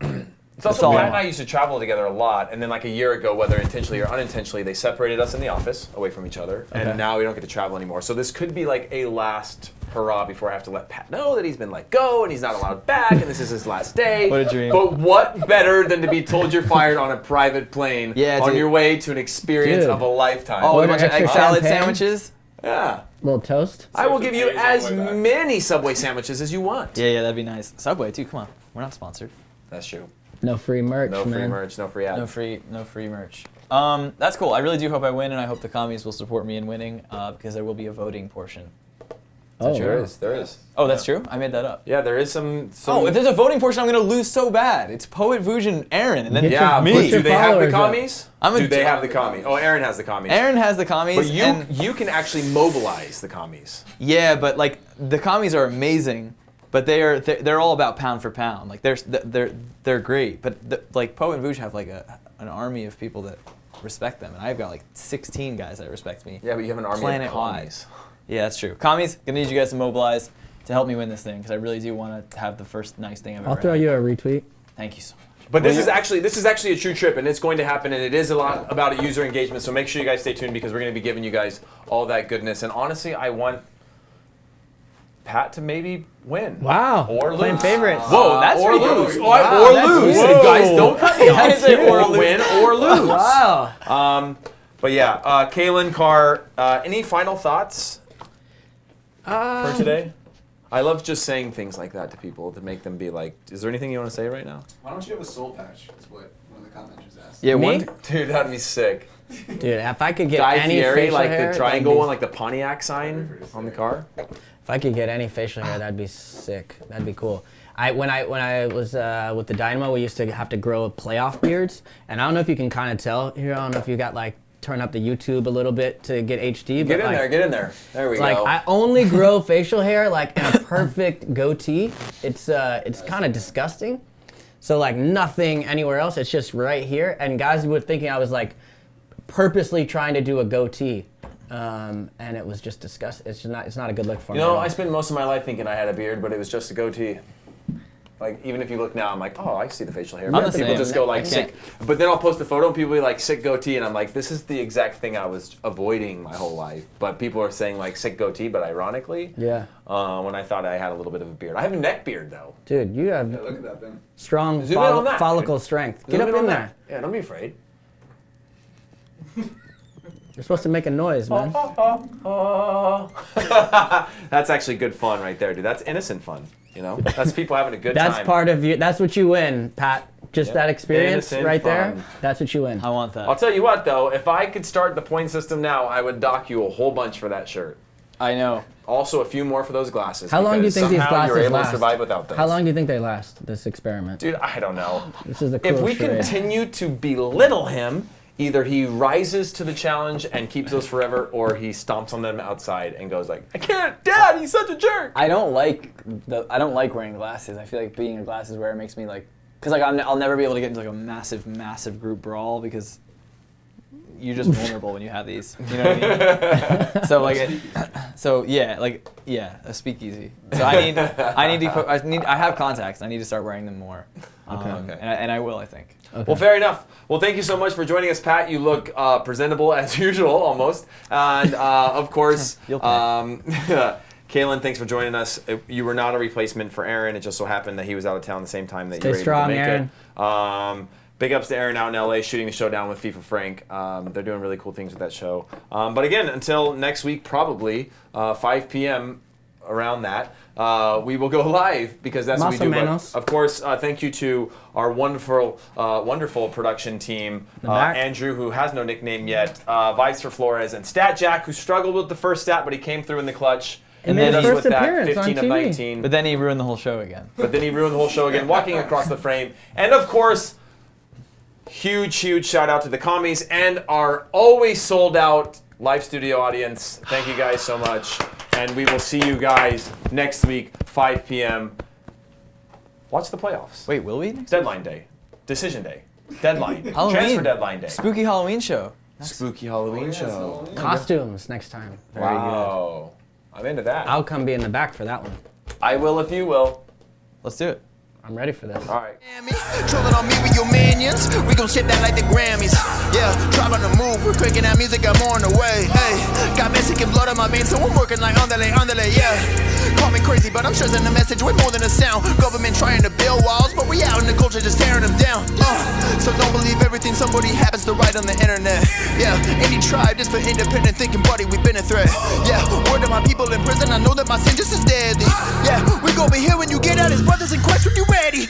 It's also all I Pat and want. I used to travel together a lot, and then like a year ago, whether intentionally or unintentionally, they separated us in the office away from each other, and now we don't get to travel anymore. So this could be like a last hurrah before I have to let Pat know that he's been let go and he's not allowed back, and this is his last day. What a dream. But what better than to be told you're fired on a private plane Yeah, on dude. your way to an experience Dude. of a lifetime? Oh, a Order bunch of egg extra salad champagne. sandwiches. Yeah. Little toast. I will So give you pays on as the way back. many Subway sandwiches as you want. Yeah, that'd be nice. Subway too. Come on, we're not sponsored. That's true. No free merch, No man. free merch, no free ads. No free merch. That's cool. I really do hope I win, and I hope the commies will support me in winning because there will be a voting portion. Oh, There wow. is. There is. Oh, that's true. I made that up. Yeah, there is some. Oh, if there's a voting portion, I'm gonna lose so bad. It's Poet Vuj and Aaron, and then Get Yeah, me. but Put do your they have the followers up. commies? I'm a- Do they have the commies? Oh, Aaron has the commies. Aaron has the commies. But and you can actually mobilize the commies. yeah, but like the commies are amazing, but they're all about pound for pound. Like they're great, but like Poe and Vuj have like an army of people that respect them, and I've got like 16 guys that respect me. Yeah, but you have an army Planet of wide. commies. Yeah, that's true. Commies, gonna need you guys to mobilize to help me win this thing because I really do want to have the first nice thing I've I'll ever throw had. you a retweet. Thank you so much. But this is actually a true trip, and it's going to happen, and it is a lot about user engagement. So make sure you guys stay tuned because we're going to be giving you guys all that goodness. And honestly, I want Pat to maybe win. Wow. Or Playing lose. favorites. Whoa, that's or lose. lose. Wow, Or that's lose. huge. Guys, don't cut me off. I didn't say or lose. Win or lose. Wow. But yeah, Kaylin Carr, any final thoughts for today? I love just saying things like that to people to make them be like, is there anything you want to say right now? Why don't you have a soul patch? Is what one of the commenters asked. Yeah, Me? Dude, that'd be sick. Dude, if I could get Guy any Fieri, facial like hair, the triangle that'd one, like the Pontiac sign on the car. If I could get any facial hair, that'd be sick. That'd be cool. When I was with the Dynamo, we used to have to grow playoff beards, and I don't know if you can kind of tell here. I don't know if you got like turn up the YouTube a little bit to get HD. Get but in like, there, get in there. There we Like go. I only grow facial hair like in a perfect goatee. It's kind of disgusting. So like nothing anywhere else. It's just right here. And guys were thinking I was like purposely trying to do a goatee. and it was just disgusting. It's not a good look for You me. know, at all. I spent most of my life thinking I had a beard, but it was just a goatee. Like, even if you look now, I'm like, oh, I see the facial hair. I'm the People same. just go I like can't- sick. But then I'll post a photo and people be like, sick goatee. And I'm like, this is the exact thing I was avoiding my whole life. But people are saying like sick goatee, but ironically, Yeah. when I thought I had a little bit of a beard. I have a neck beard though. Dude, you have Look at that thing. strong Zoom in on that, follicle dude. strength. Get Zoom up in on there. that. Yeah, don't be afraid. You're supposed to make a noise, man. That's actually good fun right there, dude. That's innocent fun. You know, that's people having a good That's time. part of you. That's what you win, Pat. Just Yep. that experience Innocent right there. fun. That's what you win. I want that. I'll tell you what though, if I could start the point system now, I would dock you a whole bunch for that shirt. I know. Also, a few more for those glasses. How long do you because think these somehow glasses you're able last? to survive without those. How long do you think they last? This experiment. Dude, I don't know. This is the If cruel we charade. continue to belittle him, either he rises to the challenge and keeps those forever, or he stomps on them outside and goes like, I can't, Dad, he's such a jerk. I don't like wearing glasses. I feel like being a glasses wearer makes me like, because like I'll never be able to get into like a massive group brawl because you're just vulnerable when you have these. You know what I mean? So a speakeasy. So I have contacts. I need to start wearing them more. Okay. And I will, I think. Okay. Well, fair enough. Well, thank you so much for joining us, Pat. You look presentable as usual, almost. And of course, You'll pay. Kaylin, thanks for joining us. You were not a replacement for Aaron. It just so happened that he was out of town the same time that Stay you were strong, able to make Aaron. it. Big ups to Aaron out in LA shooting the show down with FIFA Frank. They're doing really cool things with that show. But again, until next week, probably 5 p.m. around that, we will go live because that's what we Más o do. But menos. of course, thank you to our wonderful production team, back. Andrew, who has no nickname yet, Vice for Flores, and Stat Jack, who struggled with the first stat, but he came through in the clutch. And made hit his us first with that appearance on 15 of TV. 19. But then he ruined the whole show again. But then he ruined the whole show again, walking across the frame. And of course, huge shout out to the commies and our always sold out live studio audience. Thank you guys so much. And we will see you guys next week, 5 p.m. Watch the playoffs. Wait, will we? Deadline day. Decision day. Deadline. Halloween. Transfer deadline day. Spooky Halloween show. Spooky Halloween show. Costumes next time. Wow. I'm into that. I'll come be in the back for that one. I will if you will. Let's do it. I'm ready for this. All right. Trolling on me with your minions. We gon' shit that like the Grammys. Yeah, tribe on the move. We're cranking that music, got more on the way. Hey, got Mexican blood on my veins, so I'm working like underlay, yeah. Call me crazy, but I'm sure sending a message way more than a sound. Government trying to build walls, but we out in the culture just tearing them down. So don't believe everything somebody happens to write on the internet. Yeah, any tribe just for independent thinking, buddy, we've been a threat. Yeah, word to my people in prison, I know that my sin just is deadly. Yeah, we gon' be here when you get out as brothers in Christ when you ready.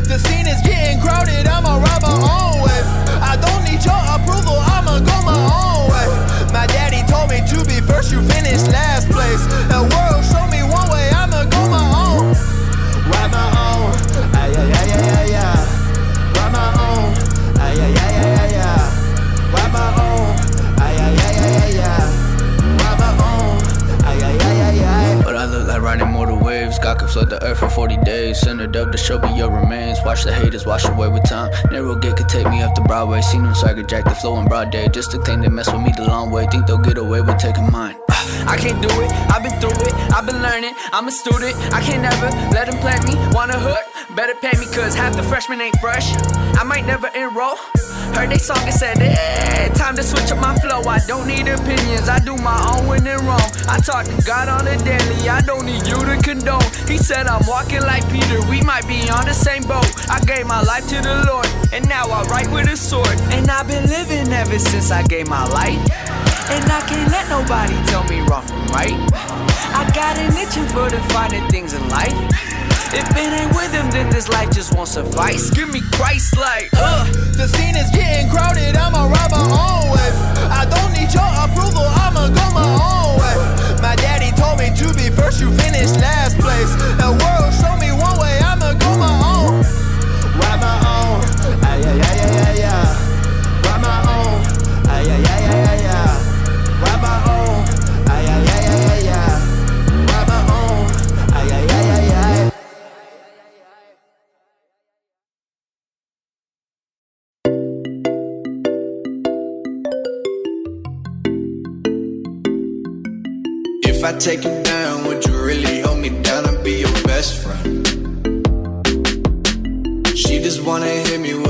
The scene is getting crowded, I'ma ride my own way. I don't need your approval, I'ma go my own way. My daddy told me to be first, you finish last place. The world show me one way, I'ma go my own. Ride my own, ay, ay, ay, ay, ay, ay. Ride my own, ay, ay, ay, ay, ay, ay. Ride my own, ay, ay, ay, ay, ay, ay. Ride my own, ay, ay, ay, ay, ay. But I look like riding mortal waves. God could flood the earth for 40 days. Send it up to show me your remains. Watch the haters wash away with time. Narrow gate could take me up the Broadway. Seen them swagger jack the flow in broad day. Just to think they mess with me the long way. Think they'll get away with taking mine. I can't do it, I've been through it, I've been learning, I'm a student, I can't never let them plant me, want a hood, better pay me cause half the freshmen ain't fresh, I might never enroll, heard they song and said, time to switch up my flow, I don't need opinions, I do my own when they're wrong, I talk to God on a daily, I don't need you to condone, he said I'm walking like Peter, we might be on the same boat, I gave my life to the Lord, and now I write with a sword, and I've been living ever since I gave my life. And I can't let nobody tell me wrong from right. I got an itching for the finer things in life. If it ain't with him, then this life just won't suffice. Give me Christ like, The scene is getting crowded, I'ma ride my own way. I don't need your approval, I'ma go my own way. My daddy told me to be first, you finish last place. The world show me one way, I'ma go my own. Ride my own, ay, ay, ay, ay, ay, ay. Ride my own, ay, ay, ay, ay, ay, ay. Ride my own, ay, ay, ay, ay, ay, ay. Ride my own, ay, ay, ay, ay, ay. I take you down, would you really hold me down and be your best friend? She just wanna hit me with